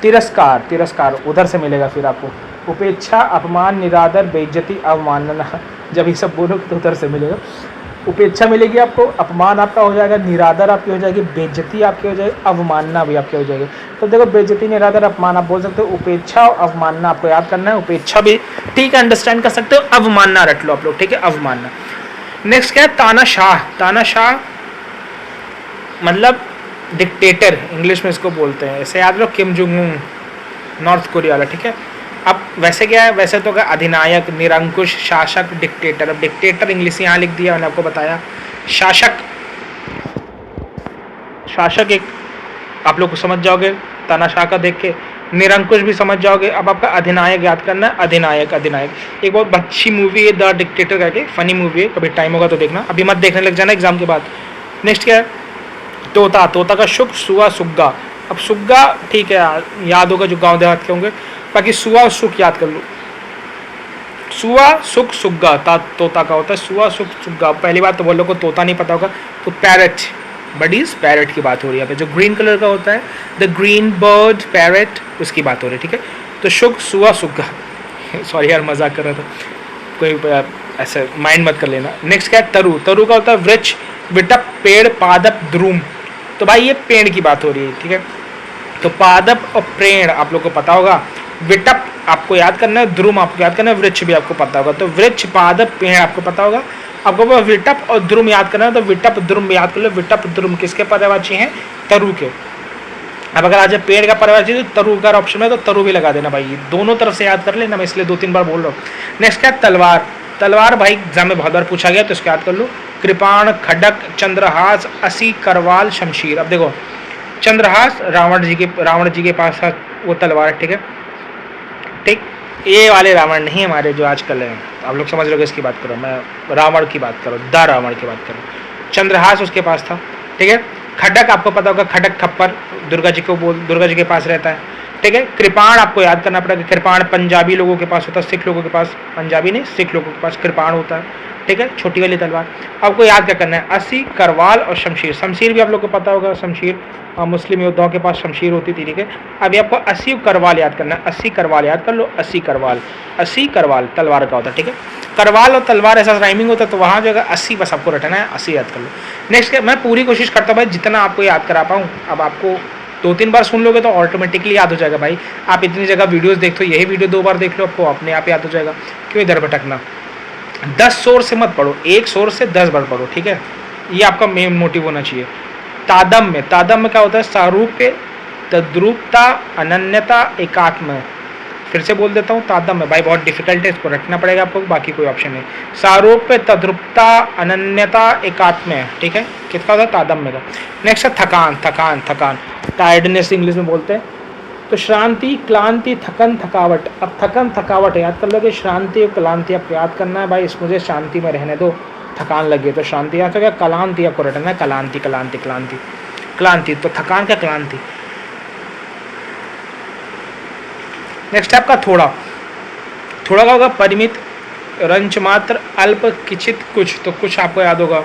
तिरस्कार। तिरस्कार उधर से मिलेगा फिर आपको, उपेक्षा, अपमान, निरादर, बेइज्जती, अवमानना, जब ये सब बोलोगे तो उधर से मिलेगा। उपेक्षा मिलेगी आपको, अपमान आपका हो जाएगा, निरादर आपकी हो जाएगी, बेइज्जती आपकी हो जाएगी, अवमानना भी आपकी हो जाएगी। तो देखो बेइज्जती, निरादर, अपमान आप बोल सकते हो, उपेक्षा और अवमानना आपको याद करना है। उपेक्षा भी ठीक है, अंडरस्टैंड कर सकते हो, अवमानना रट लो आप लोग, ठीक है, अवमानना। नेक्स्ट क्या है? तानाशाह। तानाशाह मतलब डिक्टेटर, इंग्लिश में इसको बोलते हैं, ऐसे याद लो, Kim Jong Un, North Korea वाला, ठीक है। अब वैसे क्या है? वैसे तो क्या, अधिनायक, निरंकुश, शासक, डिक्टेटर। अब डिक्टेटर इंग्लिश यहाँ लिख दिया, मैंने आपको बताया। शासक, शासक एक आप लोग को समझ जाओगे तानाशाह का देख के। निरंकुश भी समझ जाओगे। अब आपका अधिनायक याद करना है, अधिनायक। अधिनायक एक बहुत अच्छी मूवी है, द डिक्टेटर करके, फनी मूवी है, कभी टाइम होगा तो देखना, अभी मत देखने लग जाना एग्जाम के बाद। नेक्स्ट क्या है? तोता। तोता का शुक, सुआ, सुग्गा। अब सुग्गा ठीक है, याद होगा जो गांव देहात के होंगे, बाकी सुआ और सुख याद कर लो। सुआ, सुख, सुग्गा तोता का होता है, सुआ, सुख, सुग्गा। पहली बात तो बोलो को तोता नहीं पता होगा, तो पैरट, बडीज पैरट की बात हो रही है यहाँ पे, जो ग्रीन कलर का होता है, द ग्रीन बर्ड पैरट, उसकी बात हो रही है, ठीक है। तो शुक, सुआ, सुग्गा, सॉरी यार मजाक कर रहा था, कोई ऐसे माइंड मत कर लेना। नेक्स्ट क्या है? तरु। तरु का होता है वृक्ष, विटप, पेड़, पादप, द्रुम। तो भाई ये पेड़ की बात हो रही है, ठीक है। तो पादप और पेड़ आप लोग को पता होगा, विटप आपको याद करना है, द्रुम आपको याद करना है, वृक्ष भी आपको पता होगा। तो वृक्ष, पादप, पेड़ आपको पता होगा। आपको विटप और द्रुम याद करना है, तो विटप द्रुम याद कर लो। विटप द्रुम किसके पर्यायवाची हैं? तरु के। अब अगर आज पेड़ का पर्यायवाची तो तरु का ऑप्शन है, तो तरु भी लगा देना भाई, दोनों तरफ से याद कर लेना, मैं इसलिए 2-3 बार बोल रहा हूँ। नेक्स्ट क्या है? तलवार। तलवार भाई एग्जाम में बहुत बार पूछा गया, तो इसको याद कर लो। कृपाण, खडक, चंद्रहास, असी, करवाल, शमशीर। अब देखो चंद्रहास रावण जी के पास वो तलवार, ठीक है, ठीक। ये वाले रावण नहीं हमारे जो आजकल हैं, आप लोग समझ लोगे इसकी बात करो, मैं रावण की बात करो, द रावण की बात करो। चंद्रहास उसके पास था, ठीक है। खडक आपको पता होगा, खडक खप्पर दुर्गा जी के पास रहता है, ठीक है। कृपाण आपको याद करना पड़ेगा, कृपाण पंजाबी लोगों के पास होता है, सिख लोगों के पास, पंजाबी नहीं सिख लोगों के पास कृपाण होता है, ठीक है, छोटी वाली तलवार। आपको याद क्या करना है? असी, करवाल और शमशीर। शमशीर भी आप लोग को पता होगा, शमशीर मुस्लिम योद्धाओं के पास शमशीर होती थी, ठीक है। अभी आपको असी करवाल याद करना है, असी करवाल याद कर लो, असी करवाल तलवार का होता है, ठीक है। करवाल और तलवार ऐसा राइमिंग होता है, तो वहाँ जो है 80 बस आपको रटना है, 80 याद कर लो। नेक्स्ट मैं पूरी कोशिश करता हूँ भाई जितना आपको याद करा पाऊँ। अब आपको 2-3 बार सुन लोगे तो ऑटोमेटिकली याद हो जाएगा भाई। आप इतनी जगह वीडियोस देखते हो, यही वीडियो 2 बार देख लो, आपको अपने आप याद हो जाएगा, क्यों इधर भटकना। 10 शोर से मत पढ़ो, 1 शोर से 10 बार पढ़ो, ठीक है, ये आपका मेन मोटिव होना चाहिए। तादम्य। तादम्य क्या होता है? सारूप्य, तद्रूपता, अनन्यता, एकात्म। फिर से बोल देता हूँ, तादम्य भाई बहुत डिफिकल्ट है, इसको रखना पड़ेगा आपको, बाकी कोई ऑप्शन नहीं। सारूप्य, तद्रूपता, अनन्यता, एकात्म, ठीक है, किसका होता है? तादम्य का। नेक्स्ट है थकान। थकान, थकान टायर्डनेस इंग्लिश में बोलते हैं। तो श्रांति, क्लांति, थकन, थकावट। अब थकन थकावट याद कर लोगे, श्रांति और क्लांति आपको याद करना है भाई, इस मुझे शांति में रहने दो, थकान लगी तो शांति याद हो गया। क्लांति आपको रटना है, क्लांति क्लांति क्लांति क्लांति, तो थकान का क्लांति। नेक्स्ट आपका थोड़ा। थोड़ा का होगा परिमित, रंच मात्र, अल्प, किचित, कुछ। तो कुछ आपको याद होगा,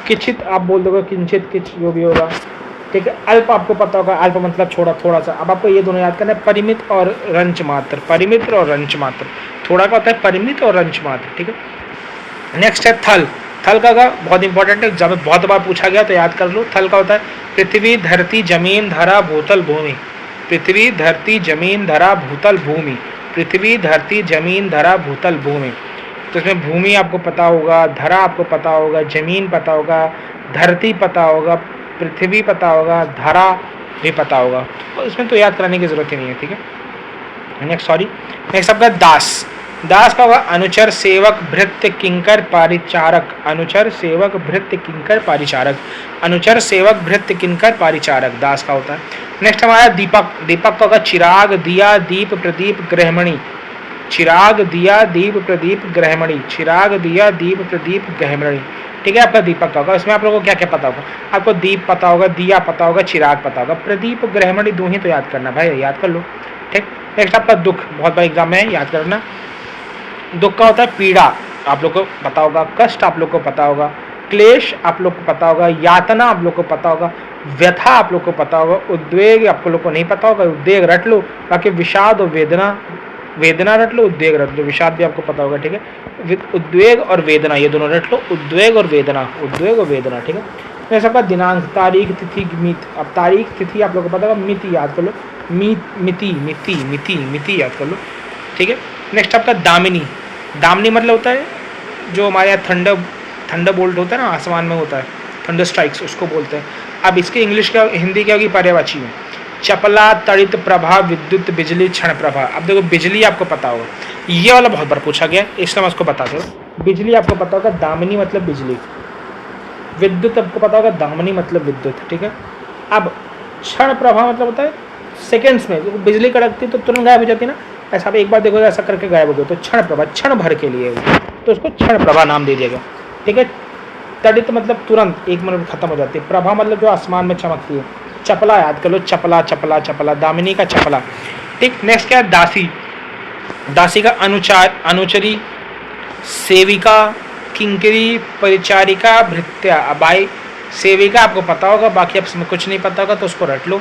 किचित आप बोल दोगे, किंचित, किच जो भी होगा, ठीक है। अल्प आपको पता होगा, अल्प मतलब छोड़ा, थोड़ा सा। अब आपको ये दोनों याद करना है, परिमित और रंच मात्र। परिमित और रंच मात्र, थोड़ा का होता है परिमित और रंच मात्र, ठीक है। नेक्स्ट है थल। थल का बहुत इंपॉर्टेंट है, जब बहुत बार पूछा गया तो याद कर लो। थल का होता है पृथ्वी, धरती, जमीन, धरा, भूतल, भूमि। पृथ्वी, धरती, जमीन, धरा, भूतल, भूमि। पृथ्वी, धरती, जमीन, धरा, भूतल, भूमि। तो इसमें भूमि आपको पता होगा, धरा आपको पता होगा, जमीन पता होगा, धरती पता होगा, पृथ्वी पता होगा, धरा भी पता होगा। तो इसमें तो याद कराने की जरूरत ही नहीं है, ठीक है। नेक्स्ट आपका दास। दास का होगा अनुचर, सेवक, भृत्य, किंकर, पारिचारक। अनुचर, सेवक, भृत्य, किंकर, पारिचारक। अनुचर, सेवक, भृत्य, किंकर, पारिचारक दास का होता है। नेक्स्ट हमारा दीपक। दीपक का होगा चिराग, दिया, दीप, प्रदीप, गृहमणि। चिराग, दिया, दीप, प्रदीप, गृहमणि। चिराग, दिया, दीप, प्रदीप, गृहमणि, ठीक है। आपका दीपक का होगा, इसमें आप लोगों को क्या क्या पता होगा? आपको दीप पता होगा, दिया पता होगा, चिराग पता होगा। प्रदीप, गृहमणि दो ही तो याद करना भाई, याद कर लो, ठीक। नेक्स्ट आपका दुख, बहुत बड़ा एग्जाम है, याद करना। दुख का होता है पीड़ा, आप लोग को पता होगा। कष्ट आप लोग को पता होगा। क्लेश आप लोग को पता होगा। यातना आप लोग को पता होगा। व्यथा आप लोग को पता होगा। उद्वेग आपको लोग को नहीं पता होगा, उद्वेग रट लो। बाकी विषाद और वेदना, वेदना रट लो, उद्वेग रट लो। विषाद भी आपको पता होगा, ठीक है। उद्वेग और वेदना ये दोनों रट लो, उद्वेग और वेदना, उद्वेग और वेदना, ठीक है। फिर सबका दिनांक, तारीख, तिथि, मिति। अब तारीख, तिथि आप लोग को पता होगा, मिति याद कर लो। मिति, मिति, मिति, मिति याद कर लो, ठीक है। नेक्स्ट आपका दामिनी। दामिनी मतलब होता है जो हमारे यहाँ थंडर बोल्ट होता है ना, आसमान में होता है, थंडर स्ट्राइक्स, उसको बोलते हैं। अब इसके इंग्लिश क्या, हिंदी क्या होगी? पर्यायवाची में। चपला, तड़ित, प्रभा, विद्युत, बिजली, क्षण प्रभा। अब देखो बिजली आपको पता होगा, ये वाला बहुत बार पूछा गया, इसलिए मैं उसको बता दो। बिजली आपको पता होगा, दामिनी मतलब बिजली। विद्युत आपको पता होगा, दामिनी मतलब विद्युत, ठीक है। अब क्षण प्रभा मतलब होता है सेकेंड्स में, बिजली कड़कती तो तुरंत गायब हो जाती है ना, ऐसा आप एक बार देखो ऐसा करके गायब हो गया, तो क्षण प्रभा, क्षण भर के लिए, तो उसको क्षण प्रभा नाम दे दिया गया, ठीक है। तड़ित मतलब तुरंत, एक मिनट खत्म हो जाती है। प्रभा मतलब जो आसमान में चमकती है। चपला याद कर लो, चपला, चपला, चपला, दामिनी का चपला, ठीक। नेक्स्ट क्या है? दासी। दासी का अनुचरी, सेविका, किंकरी, परिचारिका, भृत्या। अब भाई सेविका आपको पता होगा, बाकी अब इसमें कुछ नहीं पता होगा तो उसको रट लो।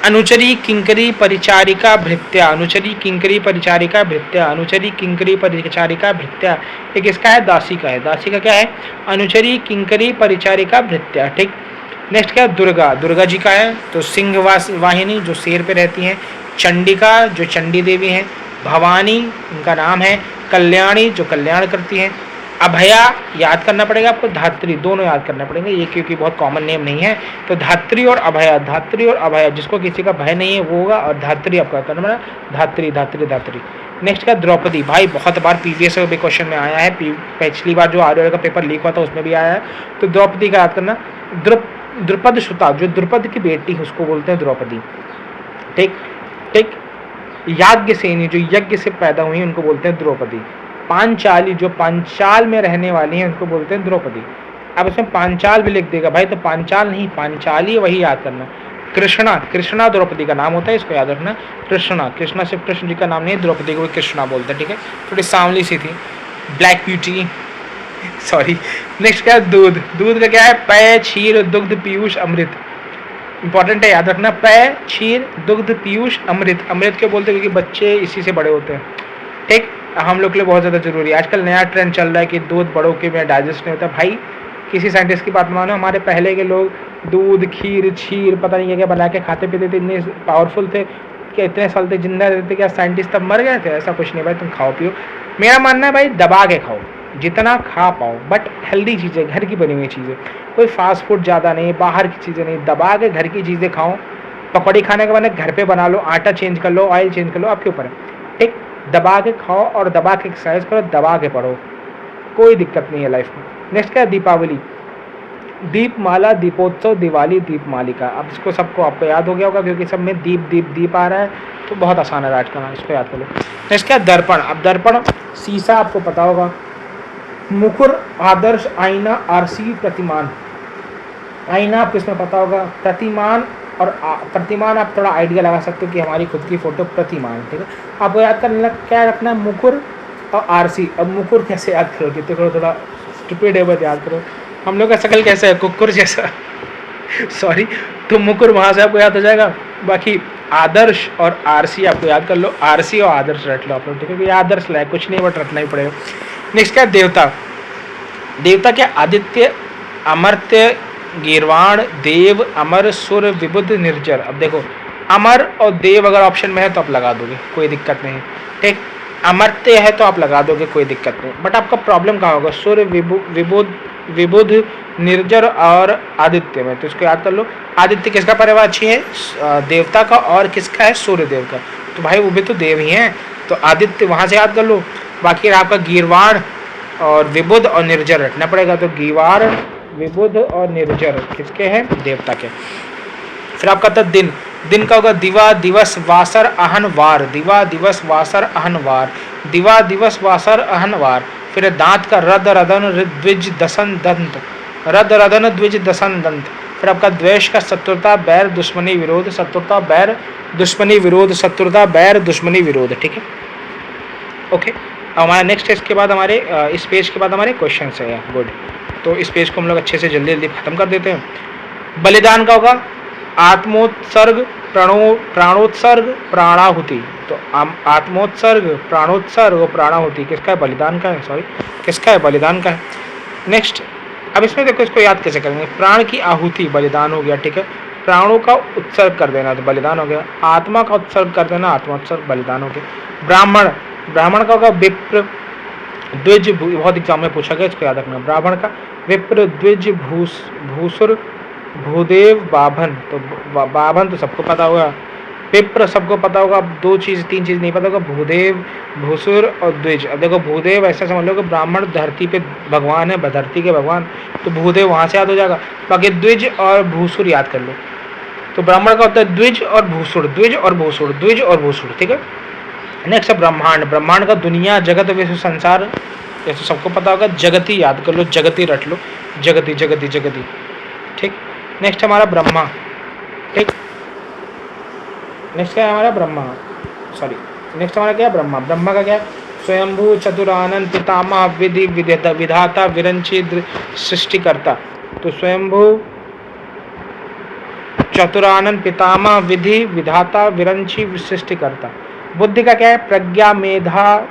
अनुचरी, किंकरी, परिचारिका, भृत्या। अनुचरी, किंकरी, परिचारिका, भृत्या। अनुचरी, किंकरी, परिचारिका, भृत्या। एक इसका है, दासी का है। दासी का क्या है? अनुचरी, किंकरी, परिचारिका, भृत्या, ठीक। नेक्स्ट क्या है? दुर्गा। दुर्गा जी का है तो सिंह वाहिनी, जो शेर पे रहती हैं। चंडिका, जो चंडी देवी हैं। भवानी उनका नाम है। कल्याणी, जो कल्याण करती हैं। अभया याद करना पड़ेगा आपको, धात्री, दोनों याद करना पड़ेंगे ये, क्योंकि बहुत कॉमन नेम नहीं है। तो धात्री और अभया, धात्री और अभया, जिसको किसी का भय नहीं है वो होगा, और धात्री आपका करना पड़ेगा, धात्री, धात्री, धात्री। नेक्स्ट का द्रौपदी। भाई बहुत बार प्रीवियस भी क्वेश्चन में आया है, पिछली बार जो आर्य का पेपर लीक हुआ था उसमें भी आया है। तो द्रौपदी का याद करना। द्रुपद सुता, जो द्रुपद की बेटी है उसको बोलते हैं द्रौपदी, ठीक ठीक। याज्ञ सेनी, जो यज्ञ से पैदा हुई उनको बोलते हैं द्रौपदी। पांचाली, जो पांचाल में रहने वाली हैं उनको बोलते हैं द्रौपदी। अब इसमें पांचाल भी लिख देगा भाई, तो पांचाल नहीं पांचाली, वही याद करना। कृष्णा, कृष्णा द्रौपदी का नाम होता है, इसको याद रखना। कृष्णा, कृष्णा सिर्फ कृष्ण जी का नाम नहीं है, द्रौपदी को भी कृष्णा बोलते हैं, ठीक है। थोड़ी सांवली सी थी, ब्लैक ब्यूटी, सॉरी। नेक्स्ट क्या है? दूध। दूध का क्या है? पेय, क्षीर, दुग्ध, पीयूष, अमृत। इंपॉर्टेंट है, याद रखना। पेय, क्षीर, दुग्ध, पीयूष, अमृत। अमृत क्यों बोलते हैं? क्योंकि बच्चे इसी से बड़े होते हैं, ठीक। हम लोग के लिए बहुत ज़्यादा जरूरी है। आजकल नया ट्रेंड चल रहा है कि दूध बड़ों के में डाइजेस्ट नहीं होता। भाई किसी साइंटिस्ट की बात मानो, हमारे पहले के लोग दूध, खीर, क्षीर, पता नहीं क्या बना के खाते पीते थे, इतने पावरफुल थे कि इतने साल तक जिंदा रहते थे। क्या साइंटिस्ट तब मर गए थे? ऐसा कुछ नहीं भाई, तुम खाओ पियो। मेरा मानना है भाई दबा के खाओ, जितना खा पाओ, बट हेल्दी चीज़ें, घर की बनी हुई चीज़ें, कोई फास्ट फूड ज़्यादा नहीं, बाहर की चीज़ें नहीं, दबा के घर की चीज़ें खाओ। पकौड़ी खाने के बाद घर पे बना लो, आटा चेंज कर लो, ऑयल चेंज कर लो, आपके ऊपर है, ठीक। दबा के खाओ और दबा के एक्सरसाइज करो, दबा के पढ़ो, कोई दिक्कत नहीं है लाइफ में। नेक्स्ट क्या है? दीपावली। दीपमाला, दीपोत्सव, दिवाली, दीपमालिका। अब इसको सबको आपको याद हो गया होगा, क्योंकि सब में दीप दीप दीप आ रहा है, तो बहुत आसान है राज करना, इसको याद कर लो। नेक्स्ट क्या है? दर्पण। अब दर्पण, शीशा आपको पता होगा। मुखर, आदर्श, आईना, आरसी, प्रतिमान। आईना आपको इसमें पता होगा। प्रतिमान और प्रतिमान आप थोड़ा आइडिया लगा सकते हो कि हमारी खुद की फोटो प्रतिमान, ठीक है। आपको याद करना क्या रखना है? मुकुर और आरसी। अब मुकुर कैसे याद करोगे? तो थोड़ा स्टूपिड है, बस याद करो। हम लोग का शक्ल कैसा है? कुकुर जैसा, सॉरी। तो मुकुर वहाँ से आपको याद हो जाएगा। बाकी आदर्श और आरसी आपको याद कर लो, आरसी और आदर्श रट लो आप लोग, ठीक है, ये आदर्श लायक कुछ नहीं बट रटना ही पड़ेगा। नेक्स्ट क्या है, देवता। देवता क्या, आदित्य, अमर्त्य, गीर्वाण, देव, अमर, सुर, विबुध, निर्जर। अब देखो अमर और देव अगर ऑप्शन में है तो आप लगा दोगे, कोई दिक्कत नहीं, ठीक। अमर्त्य है तो आप लगा दोगे, कोई दिक्कत नहीं, बट आपका प्रॉब्लम कहाँ होगा, सूर्य, विबुध, विबुध, निर्जर और आदित्य में। तो इसको याद कर लो, आदित्य किसका पर्यायवाची है, देवता का, और किसका है, सूर्य देव का। तो भाई वो भी तो देव ही हैं, तो आदित्य वहाँ से याद कर लो। बाकी आपका गीर्वाण और विबुध और निर्जर रखना पड़ेगा, तो गीवार, विबुध और निर्जर किसके हैं, देवता के। फिर आपका था दिन। दिन का होगा दिवा, दिवस, वासर, अहन, वार। दिवा, दिवस, वासर, अहन, वार। दिवा, दिवस, वासर, अहन, वार। फिर दांत का रद, रदन, द्विज, दसन, दंत। रद, रदन, द्विज, दसन, दंत। फिर आपका द्वेष का शत्रुता, बैर, दुश्मनी, विरोध। शत्रुता, बैर, दुश्मनी, विरोध। शत्रुता, बैर, दुश्मनी, विरोध, ठीक है, ओके। अब हमारा नेक्स्ट इसके बाद हमारे इस पेज के बाद हमारे क्वेश्चन है, गुड। तो इस पेज को हम लोग अच्छे से जल्दी जल्दी खत्म कर देते हैं। बलिदान का होगा आत्मोत्सर्ग, प्राणोत्सर्ग, प्राणाहुति। तो आत्मोत्सर्ग, प्राणोत्सर्ग और प्राणाहुति किसका है, बलिदान का है, सॉरी किसका है, बलिदान का है। नेक्स्ट, अब इसमें देखो इसको याद कैसे करेंगे, प्राण की आहुति बलिदान हो गया, ठीक है। प्राणों का उत्सर्ग कर देना तो बलिदान हो गया। आत्मा का उत्सर्ग कर देना, आत्मोत्सर्ग, बलिदान हो गया। ब्राह्मण, ब्राह्मण का होगा विप्र, द्विज, बहुत एग्जाम में पूछा गया, इसको याद रखना। ब्राह्मण का विप्र, द्विज, भूसुर, भूदेव, बाभन। तो बाभन तो सबको पता होगा, विप्र सबको पता होगा, दो चीज़ तीन चीज़ नहीं पता होगा, भूदेव, भूसुर और द्विज। अब देखो भूदेव ऐसा समझ लो कि ब्राह्मण धरती पे भगवान है, धरती के भगवान, तो भूदेव वहाँ से याद हो जाएगा। बाकी द्विज और भूसुर याद कर लो। तो ब्राह्मण का होता है द्विज और भूसुर, द्विज और भूसुर, द्विज और भूसुर, ठीक है। नेक्स्ट है ब्रह्मांड। ब्रह्मांड का दुनिया, जगत, विश्व, संसार, ये तो सबको पता होगा। जगती याद कर लो, जगती रट लो, जगती, जगती, जगती, ठीक। नेक्स्ट हमारा ब्रह्मा, ठीक। नेक्स्ट क्या है हमारा ब्रह्मा, सॉरी नेक्स्ट हमारा क्या है, ब्रह्मा। ब्रह्मा का क्या है, स्वयंभू, चतुरानन, पितामह, विधि, विधाता, विरंचित, सृष्टिकर्ता। तो स्वयंभू, चतुरानन, पितामह, विधि, विधाता, विरंची, सृष्टिकर्ता। बुद्धि का क्या है, प्रज्ञा, मेधा,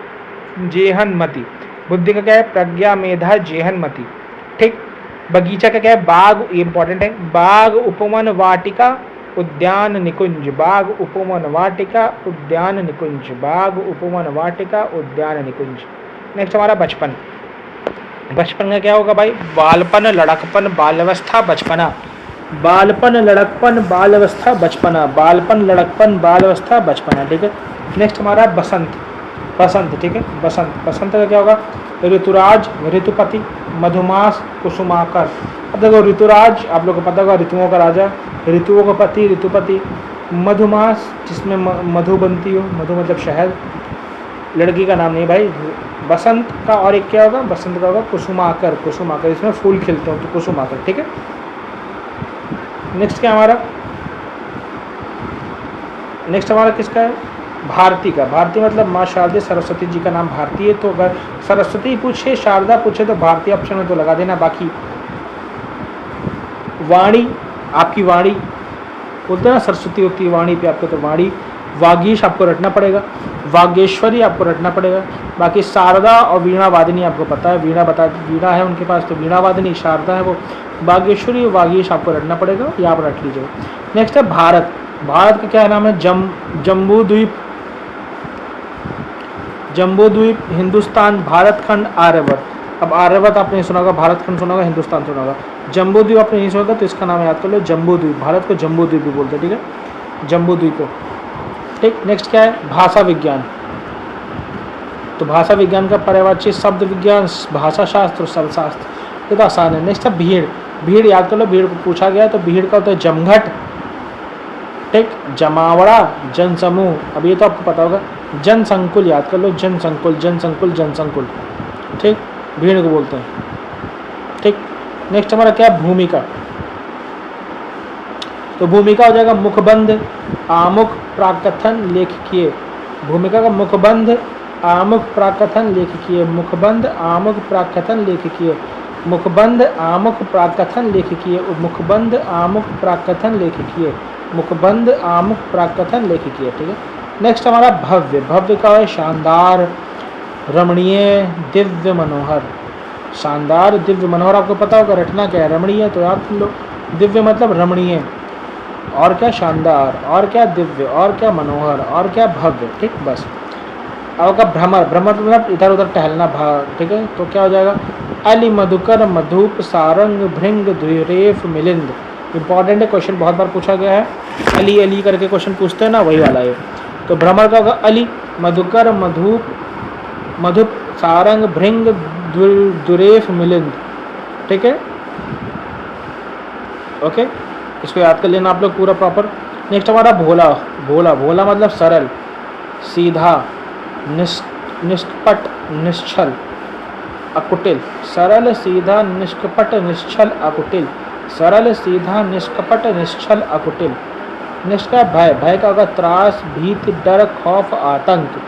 जेहन, मति। बुद्धि का क्या है, प्रज्ञा, मेधा, जेहन, मति, ठीक। बगीचा का क्या है, बाग, ये इंपॉर्टेंट है, बाग, उपवन, वाटिका, उद्यान, निकुंज। बाग, उपवन, वाटिका, उद्यान, निकुंज। बाग, उपवन, वाटिका, उद्यान, निकुंज। नेक्स्ट हमारा बचपन। बचपन का क्या होगा भाई, बालपन, लड़कपन, बाल्यावस्था, बचपना। बालपन, लड़कपन, बाल्यावस्था, बचपना। बालपन, लड़कपन, बाल्यावस्था, बचपना, ठीक है। नेक्स्ट हमारा बसंत। बसंत, ठीक है, बसंत। बसंत का क्या होगा, ऋतुराज, ऋतुपति, मधुमास, कुसुमाकर। अब देखो ऋतुराज आप लोग को पता होगा, ऋतुओं का राजा, ऋतुओं का पति, ऋतुपति। मधुमास जिसमें मधु बनती हो, मधु मतलब शहद, लड़की का नाम नहीं भाई। बसंत का और एक क्या होगा, बसंत का होगा कुसुमाकर, कुसुमाकर इसमें फूल खिलते हो तो कुसुमाकर, ठीक है। नेक्स्ट क्या हमारा, नेक्स्ट हमारा किसका है, भारती का। भारती मतलब माँ शारदा सरस्वती जी का नाम भारती है। तो अगर सरस्वती पूछे, शारदा पूछे तो भारती ऑप्शन में तो लगा देना। बाकी वाणी, आपकी वाणी बोलते हैं ना, सरस्वती होती है वाणी पे आपको, तो वाणी। वागीश आपको रटना पड़ेगा, वागेश्वरी आपको रटना पड़ेगा। बाकी शारदा और वीणा वादिनी आपको पता है, वीणा है उनके पास तो वीणा वादिनी, शारदा है वो, वागेश्वरी, वागीश आपको रटना पड़ेगा, ये आप रट लीजिएगा। नेक्स्ट है भारत। भारत का क्या नाम है, जम्बूद्वीप, जम्बूद्वीप, हिंदुस्तान, भारतखंड, आर्यवर्त। अब आर्यवर्त आपने नहीं सुना होगा, भारतखंड सुना होगा, हिंदुस्तान सुना होगा। जम्बूद्वीप आपने नहीं सुना होगा तो इसका नाम याद कर लो, जम्बूद्वीप। भारत को जम्बूद्वीप भी बोलते हैं, ठीक है, जम्बूद्वीप को, ठीक। नेक्स्ट क्या है, भाषा विज्ञान। तो भाषा विज्ञान का पर्यायवाची शब्द विज्ञान, भाषा शास्त्र, शब्दशास्त्र, ये तो आसान है। नेक्स्ट है भीड़। भीड़ याद कर लो, भीड़ को पूछा गया तो भीड़ का होता है जमघट, ठीक, जमावड़ा, जनसमूह। अब ये तो आपको पता होगा, जनसंकुल याद कर लो, जनसंकुल, जनसंकुल, जनसंकुल, ठीक, भीड़ को बोलते हैं, ठीक। नेक्स्ट हमारा क्या है, भूमिका। तो भूमिका हो जाएगा मुखबंध, आमुख, प्राकथन, लेखकीय। भूमिका का मुखबंध, आमुख, प्राकथन, लेखकीय। मुखबंध, आमुख, प्राकथन, लेखकीय। मुखबंध आमुख प्राकथन लेखकीय, मुखबंध आमुख प्राकथन लेखकीय, मुखबंध आमुख प्राकथन लेखकीय, ठीक है। नेक्स्ट हमारा भव्य, भव्य का है शानदार, रमणीय, दिव्य, मनोहर। शानदार, दिव्य, मनोहर आपको पता होगा रटना क्या है, रमणीय तो याद कर लो, दिव्य मतलब रमणीय, और क्या शानदार, और क्या दिव्य, और क्या मनोहर, और क्या भव्य, ठीक। बस आपका भ्रमर, भ्रमर मतलब इधर उधर टहलना, ठीक है। तो क्या हो जाएगा, अली मधुकर मधुप सारंग भृंग द्विरेफ मिलिंद। इंपॉर्टेंट है, क्वेश्चन बहुत बार पूछा गया है, अली अली करके क्वेश्चन पूछते हैं ना, वही वाला है। तो भ्रमर का होगा अली मधुकर मधुप मधुप सारंग भृंग द्विरेफ मिलिंद, ठीक है। ओके, इसको याद कर लेना आप लोग पूरा प्रॉपर। नेक्स्ट हमारा भोला, भोला, भोला मतलब सरल, सीधा, निष्कपट, निश्चल, अकुटिल। सरल सीधा निष्कपट निश्चल अकुटिल, सरल सीधा निष्कपट निश्चल अकुटिल। नेक्स्ट का भय, भय का होगा त्रास भीत डर खौफ आतंक,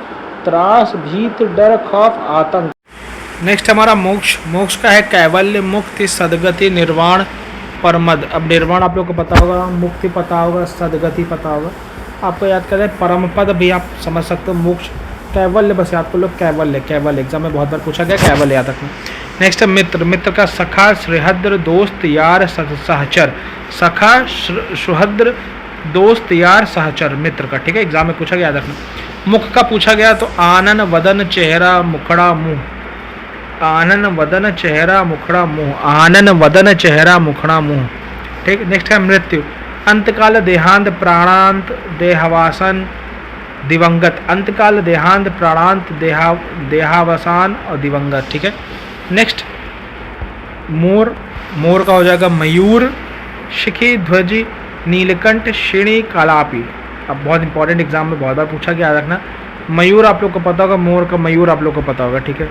त्रास भीत डर खौफ आतंक। नेक्स्ट हमारा मोक्ष, मोक्ष का है कैवल्य, मुक्ति, सदगति, निर्वाण, परमद। अब निर्वाण आप लोग को पता होगा, मुक्ति पता होगा, सदगति पता होगा, आपको याद करें परम पद भी आप समझ सकते हो, मोक्ष, कैवल्य बस याद कर लो, कैवल्य, कैवल्य एग्जाम में बहुत बार पूछा गया, कैवल्य याद रखना। नेक्स्ट मित्र, मित्र का सखा, सुहृद, दोस्त, यार, सहचर, सखा, सुहृद, दोस्त, यार, सहचर, मित्र का, ठीक है, एग्जाम में पूछा गया, याद रखना। मुख का पूछा गया तो आनन, वदन, चेहरा, मुखड़ा, मुंह, आनन, वदन, चेहरा, मुखड़ा, मुंह, आनन, वदन, चेहरा, मुखड़ा, मुंह, ठीक। नेक्स्ट है मृत्यु, अंतकाल, देहांत, प्राणांत, देहावासन, दिवंगत, अंतकाल, देहांत, प्राणांत, देहावसान और दिवंगत, ठीक है। नेक्स्ट मोर, मोर का हो जाएगा मयूर, शिखी, ध्वजी, नीलकंठ, श्रेणी, कलापी। अब बहुत इंपॉर्टेंट एग्जाम में बहुत बार पूछा गया, याद रखना। मयूर आप लोग को पता होगा, मोर का मयूर आप लोग को पता होगा, ठीक है।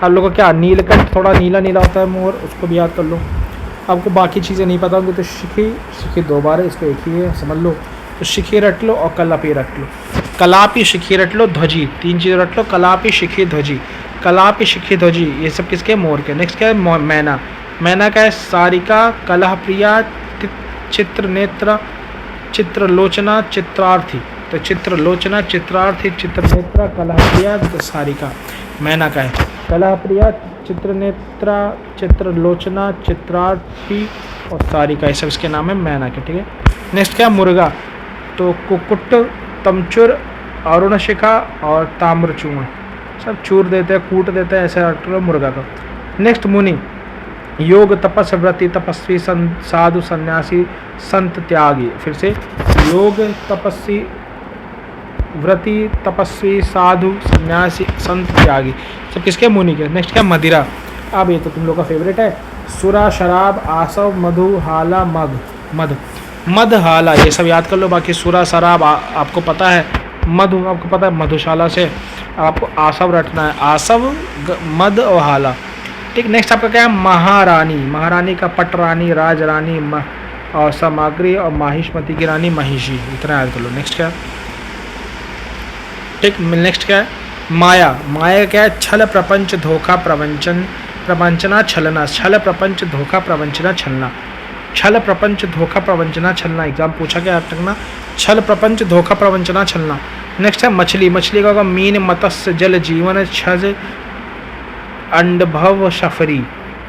आप लोग को क्या नीलकंठ थोड़ा नीला नीला होता है मोर, उसको भी याद कर लो। आपको बाकी चीज़ें नहीं पता होंगी तो शिखी, शिखी दो बार है, इसको एक ही है, समझ लो। तो शिखी रट लो और कलापी रट लो, कलापी, शिखी रट लो, ध्वजी, तीन चीज़ें रट लो, कलापी, शिखी, ध्वजी, कलापी, शिखी, ध्वजी, ये सब किसके, मोर के। नेक्स्ट क्या है मैना, मैना का है सारिका, कलह प्रिया, चित्रनेत्र, चित्रलोचना, चित्रार्थी। तो चित्रलोचना, चित्रार्थी, चित्रनेत्रा, कलह प्रिया, सारिका, मैना का है। कलह प्रिया, चित्रनेत्रा, चित्रलोचना, चित्रार्थी और सारिका, ये सब इसके नाम है मैना के, ठीक है। नेक्स्ट क्या है मुर्गा, तो कुकुट, तमचुर, अरुणशिखा और ताम्रचूर्ण, सब चूर देते हैं, कूट देते हैं, ऐसे रट लो मुर्गा का। नेक्स्ट मुनि, योग, तपस, व्रति, तपस्वी, साधु, सन्यासी, संत, त्यागी। फिर से योग, तपस्वी, व्रति, तपस्वी, साधु, सन्यासी, संत, त्यागी, सब किसके, मुनि के। नेक्स्ट क्या मदिरा, अब ये तो तुम लोग का फेवरेट है, सुरा, शराब, आसव, मधु, हाला, मध, मध, मध, हाला, ये सब याद कर लो। बाकी सुरा, शराब आपको पता है, मधु आपको पता है, मधुशाला से आपको आसव रटना है, आसव, मध और हाला, ठीक। नेक्स्ट आपका क्या है महारानी, महारानी का पटरानी, राजरानी और सामग्री और माहिष्मती की रानी महिषी, इतना याद कर लो। नेक्स्ट क्या, ठीक। नेक्स्ट क्या है माया, माया क्या है छल, प्रपंच, धोखा, प्रवंचन, प्रवंचना, छलना, छल, प्रपंच, धोखा, प्रवंचना, छलना, छल, प्रपंच, धोखा, प्रवंचना, छलना, एग्जाम पूछा गया, याद रखना, छल, प्रपंच, धोखा, प्रवंचना, छलना। नेक्स्ट है मछली, मछली का होगा मीन, मत्स्य, जल, जीवन, छज, अंडभव, शफरी।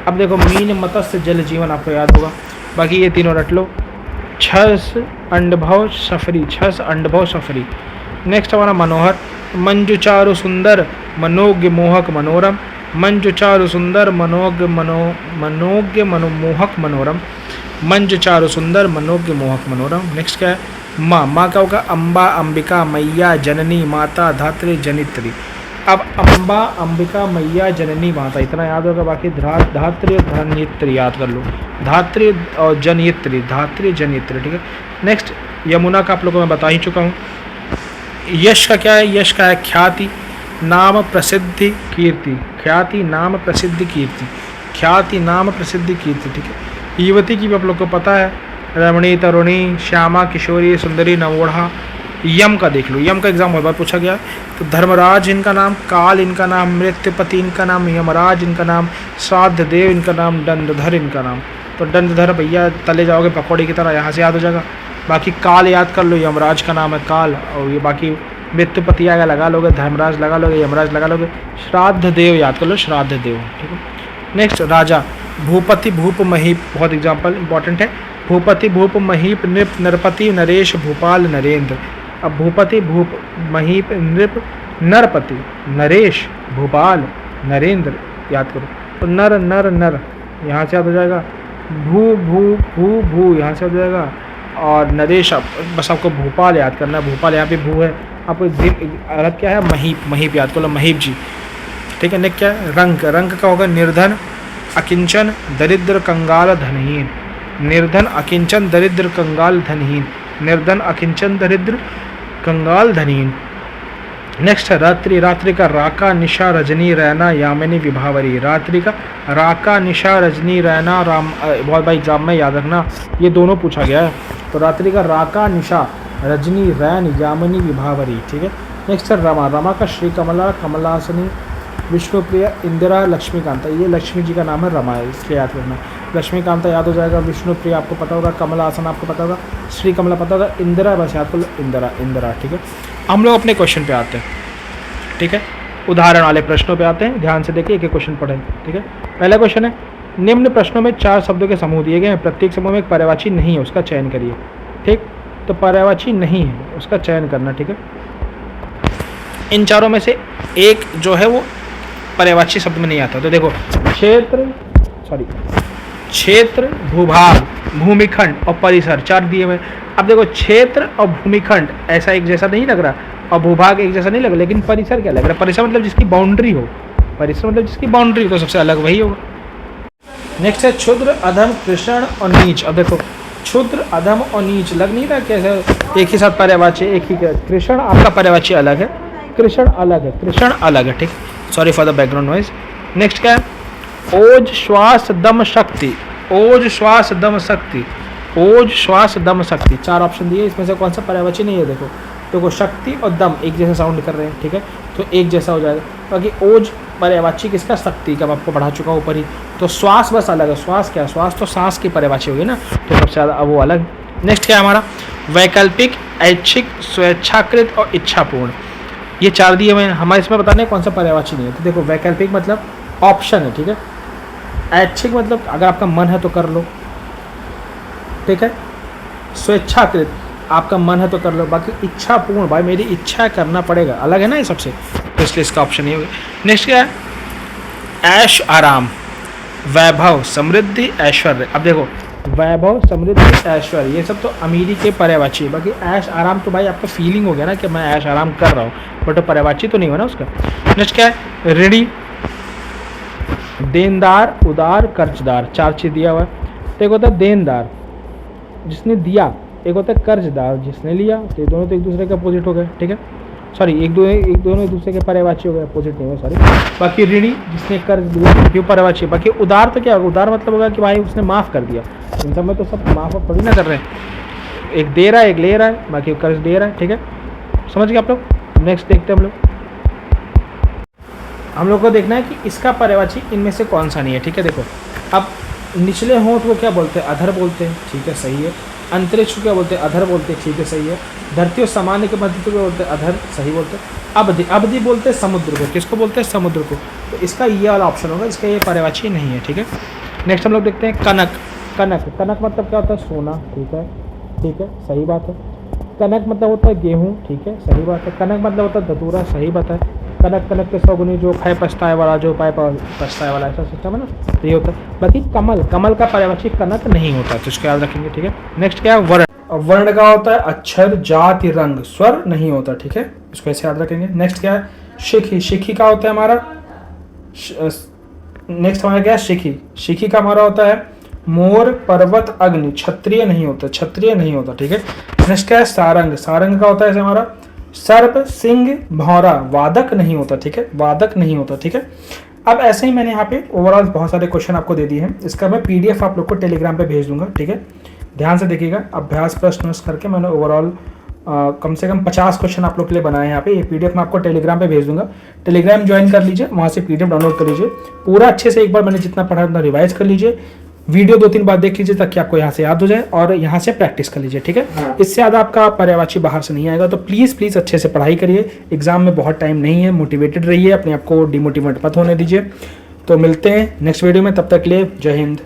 अब देखो मीन, मत्स्य, जल, जीवन आपको याद होगा, बाकी ये तीनों रट लो, छस, अंडभव, शफरी, छस, अंडभव, शफरी। नेक्स्ट हमारा मनोहर, मंजु, चारु, सुंदर, मनोज्ञ, मोहक, मनोरम, मंजु, चारु, सुंदर, मनोज्ञ, मनोज्ञ, मनोमोहक, मनोरम, मंजु, चारु, सुंदर, मनोज्ञ, मोहक, मनोरम। नेक्स्ट क्या है माँ, माँ का होगा अम्बा, अंबिका, मैया, जननी, माता, धात्री, जनित्री। अब अम्बा, अंबिका, मैया, जननी, माता, इतना याद होगा, बाकी धात्री और धनित्री याद कर लो, धात्री और जनित्री, धात्री, जनित्री, ठीक है। नेक्स्ट यमुना का आप लोगों को मैं बता ही चुका हूँ। यश का क्या है, यश का है ख्याति, नाम, प्रसिद्धि, कीर्ति, ख्याति, नाम, प्रसिद्धि, कीर्ति, ख्याति, नाम, प्रसिद्धि, कीर्ति, ठीक है। युवती की भी आप लोग को पता है, रमणी, तरुणी, श्यामा, किशोरी, सुंदरी, नवोढ़ा, यम का देख लो, यम का एग्जाम बहुत बार पूछा गया है। तो धर्मराज इनका नाम, काल इनका नाम, मृत्युपति इनका नाम, यमराज इनका नाम, श्राद्ध देव इनका नाम, दंडधर इनका नाम। तो दंडधर भैया तले जाओगे पकौड़े की तरह, यहाँ से याद हो जाएगा। बाकी काल याद कर लो, यमराज का नाम है काल। और ये बाकी मृत्युपति आगे लगा लोगे, धर्मराज लगा लोगे, यमराज लगा लोगे, श्राद्ध देव याद कर लो, श्राद्ध देव, ठीक है। नेक्स्ट राजा, भूपति, भूप, महीप, बहुत एग्जाम्पल इंपॉर्टेंट है। भूपति, भूप, महीप, नृप, नरपति, नरेश, भूपाल, नरेंद्र। अब भूपति, भूप, महीप, नृप, नरपति, नरेश, भूपाल, नरेंद्र याद करो। तो नर नर नर यहाँ से याद हो जाएगा, भू भू भू भू यहाँ से हो जाएगा, और नरेश बस आपको भोपाल याद करना है, भोपाल यहाँ पे भू है। आपको अलग क्या है, महीप, महीप याद कर लो, महीप जी, ठीक है। नेक्स्ट क्या है, रंक, रंक का होगा निर्धन, अकिंचन, दरिद्र, कंगाल, धनहीन। निर्धन, अकिंचन, दरिद्र, कंगाल, धनहीन। निर्धन, अकिंचन, दरिद्र, कंगाल, धनहीन। नेक्स्ट है रात्रि, रात्रि का राका, निशा, रजनी, रैना, यामिनी, विभावरी। रात्रि का राका, निशा, रजनी, रैना, राम, बहुत भाई एग्जाम में याद रखना ये दोनों पूछा गया है। तो रात्रि का राका, निशा, रजनी, रैन, यामिनी, विभावरी, ठीक है। नेक्स्ट है रमा, रमा का श्री कमला, कमलासनी, विष्णुप्रिया, इंदिरा, लक्ष्मीकांता। ये लक्ष्मी जी का नाम है रमा है, इसलिए याद रखना। लक्ष्मीकांता याद हो जाएगा, विष्णुप्रिया आपको पता होगा, कमलासन आपको पता होगा, श्री कमला पता होगा, इंदिरा बस याद कर लो, इंदिरा, इंदिरा, ठीक है। हम लोग अपने क्वेश्चन पे आते हैं, ठीक है। उदाहरण वाले प्रश्नों पे आते हैं, ध्यान से देखिए, एक एक क्वेश्चन पढ़ें, ठीक है। पहला क्वेश्चन है, निम्न प्रश्नों में 4 शब्दों के समूह दिए गए हैं, प्रत्येक समूह में एक पर्यायवाची नहीं है, उसका चयन करिए, ठीक। तो पर्यायवाची नहीं है, उसका चयन करना, ठीक है। इन चारों में से एक जो है वो पर्यायवाची शब्द में नहीं आता। तो देखो क्षेत्र, भूभाग, भूमिखंड और परिसर, 4 दिए हुए। अब देखो क्षेत्र और भूमिखंड ऐसा एक जैसा नहीं लग रहा, और भूभाग एक जैसा नहीं लग रहा, लेकिन परिसर क्या लग रहा है, परिसर मतलब जिसकी बाउंड्री हो, परिसर मतलब जिसकी बाउंड्री हो, तो सबसे अलग वही होगा। नेक्स्ट है क्षुद्र, अधम, कृष्ण और नीच। अब देखो क्षुद्र, अधम और नीच लग नहीं रहा कैसे एक ही साथ पर्यायवाची, एक ही। कृष्ण आपका पर्यायवाची अलग है, कृष्ण अलग है, कृष्ण अलग है, ठीक। Sorry for the background noise. Next क्या है, ओज, श्वास, दम, शक्ति। ओज, श्वास, दम, शक्ति। ओज, श्वास, दम, शक्ति, 4 ऑप्शन दिए, इसमें से कौन सा पर्यायवाची नहीं है। देखो शक्ति और दम एक जैसा साउंड कर रहे हैं, ठीक है, तो एक जैसा हो जाएगा। बाकी ओज पर्यायवाची किसका, शक्ति का, मैं आपको पढ़ा चुका हूँ ऊपर ही। तो श्वास बस अलग है, श्वास क्या, श्वास तो सांस की पर्यायवाची होगी ना, तो सबसे ज़्यादा अब वो अलग। नेक्स्ट क्या है हमारा, वैकल्पिक, ऐच्छिक, स्वेच्छाकृत और इच्छापूर्ण। ये 4 दिए हुए हैं, हमारे इसमें बताने कौन सा पर्यायवाची नहीं है। तो देखो वैकल्पिक मतलब ऑप्शन है, ठीक है। ऐच्छिक मतलब अगर आपका मन है तो कर लो, ठीक है। स्वेच्छाकृत आपका मन है तो कर लो, बाकी इच्छापूर्ण भाई मेरी इच्छा करना पड़ेगा, अलग है ना ये सबसे, तो इसलिए इसका ऑप्शन नहीं होगा। नेक्स्ट क्या है, ऐश आराम, वैभव, समृद्धि, ऐश्वर्य। अब देखो वैभव, समृद्धि, ऐश्वर्य ये सब तो अमीरी के पर्यायवाची है, बाकी ऐश आराम तो भाई आपका फीलिंग हो गया ना कि मैं ऐश आराम कर रहा हूँ, बट पर्यायवाची तो नहीं हुआ ना उसका। नेक्स्ट क्या है, ऋणी, देनदार, उदार, कर्जदार, 4 चीज दिया हुआ है। तो एक होता है देनदार जिसने दिया, एक होता है कर्जदार जिसने लिया, तो ये दोनों तो एक दूसरे के अपोजिट हो गए, ठीक है। सॉरी दोनों एक दूसरे के पर्यायवाची हो गए, अपोजिट नहीं हुआ, सॉरी। बाकी ऋणी जिसने कर्ज दिया, क्यों पर्यायवाची। बाकी उदार तो क्या होगा, उदार मतलब होगा कि भाई उसने माफ़ कर दिया, इन सब में तो सब माफ़ थोड़ी ना कर रहे हैं, एक दे रहा है एक ले रहा है, बाकी कर्ज दे रहा है, ठीक है, समझ गए आप लोग। नेक्स्ट देखते हैं हम लोग को देखना है कि इसका पर्यायवाची इनमें से कौन सा नहीं है, ठीक है। देखो अब निचले होंठ को क्या बोलते हैं, अधर बोलते हैं, ठीक है, सही है। अंतरिक्ष को क्या बोलते हैं, अधर बोलते हैं, ठीक है, सही है। धरती और सामान्य के मध्य को बोलते हैं अधर, सही बोलते हैं। अवधि, अवधि बोलते हैं समुद्र को, किसको बोलते हैं, समुद्र को, तो इसका ये वाला ऑप्शन होगा, इसका ये पर्यायवाची नहीं है, ठीक है। नेक्स्ट हम लोग देखते हैं कनक, कनक, कनक मतलब क्या होता है, सोना, ठीक है, ठीक है, सही बात है। कनक मतलब होता है गेहूँ, ठीक है, सही बात है। कनक मतलब होता है धतूरा, सही बात है। कनक, कनक के 100 गुनी, जो खाए पछताए वाला, जो पाए पछताए वाला, ऐसा सिस्टम है ना, तो ये होता है। बाकी कमल, कमल का पर्यायवाची कनक नहीं होता, तो इसको याद रखेंगे, ठीक है। नेक्स्ट क्या है, वर्ण, वर्ण का होता है अक्षर, जाति, रंग, स्वर नहीं होता, ठीक है, इसको ऐसे याद रखेंगे। नेक्स्ट क्या है, शिखी, शिखी का होता है हमारा, नेक्स्ट हमारा क्या है, शिखी, शिखी का हमारा होता है मोर, पर्वत, अग्नि, क्षत्रिय नहीं होता, क्षत्रिय नहीं होता, ठीक है। नेक्स्ट क्या है, सारंग, सारंग का होता है ऐसे हमारा सर्प, सिंह, भौरा, वादक नहीं होता, ठीक है, वादक नहीं होता, ठीक है। अब ऐसे ही मैंने यहाँ पे ओवरऑल बहुत सारे क्वेश्चन आपको दे दिए हैं, इसका मैं PDF आप लोग को टेलीग्राम पे भेज दूंगा, ठीक है। ध्यान से देखिएगा, अभ्यास प्रश्न करके मैंने ओवरऑल कम से कम 50 क्वेश्चन आप लोग के लिए बनाए हैं यहाँ पे। ये पीडीएफ मैं आपको टेलीग्राम पे भेज दूंगा, टेलीग्राम ज्वाइन कर लीजिए, वहाँ से पीडीएफ डाउनलोड कर लीजिए। पूरा अच्छे से एक बार मैंने जितना पढ़ा उतना रिवाइज कर लीजिए, वीडियो 2-3 बार देख लीजिए ताकि आपको यहाँ से याद हो जाए, और यहाँ से प्रैक्टिस कर लीजिए, ठीक है। इससे ज़्यादा आपका पर्यायवाची बाहर से नहीं आएगा। तो प्लीज़ अच्छे से पढ़ाई करिए, एग्जाम में बहुत टाइम नहीं है, मोटिवेटेड रहिए, अपने आप को डिमोटिवेट मत होने दीजिए। तो मिलते हैं नेक्स्ट वीडियो में, तब तक के लिए जय हिंद।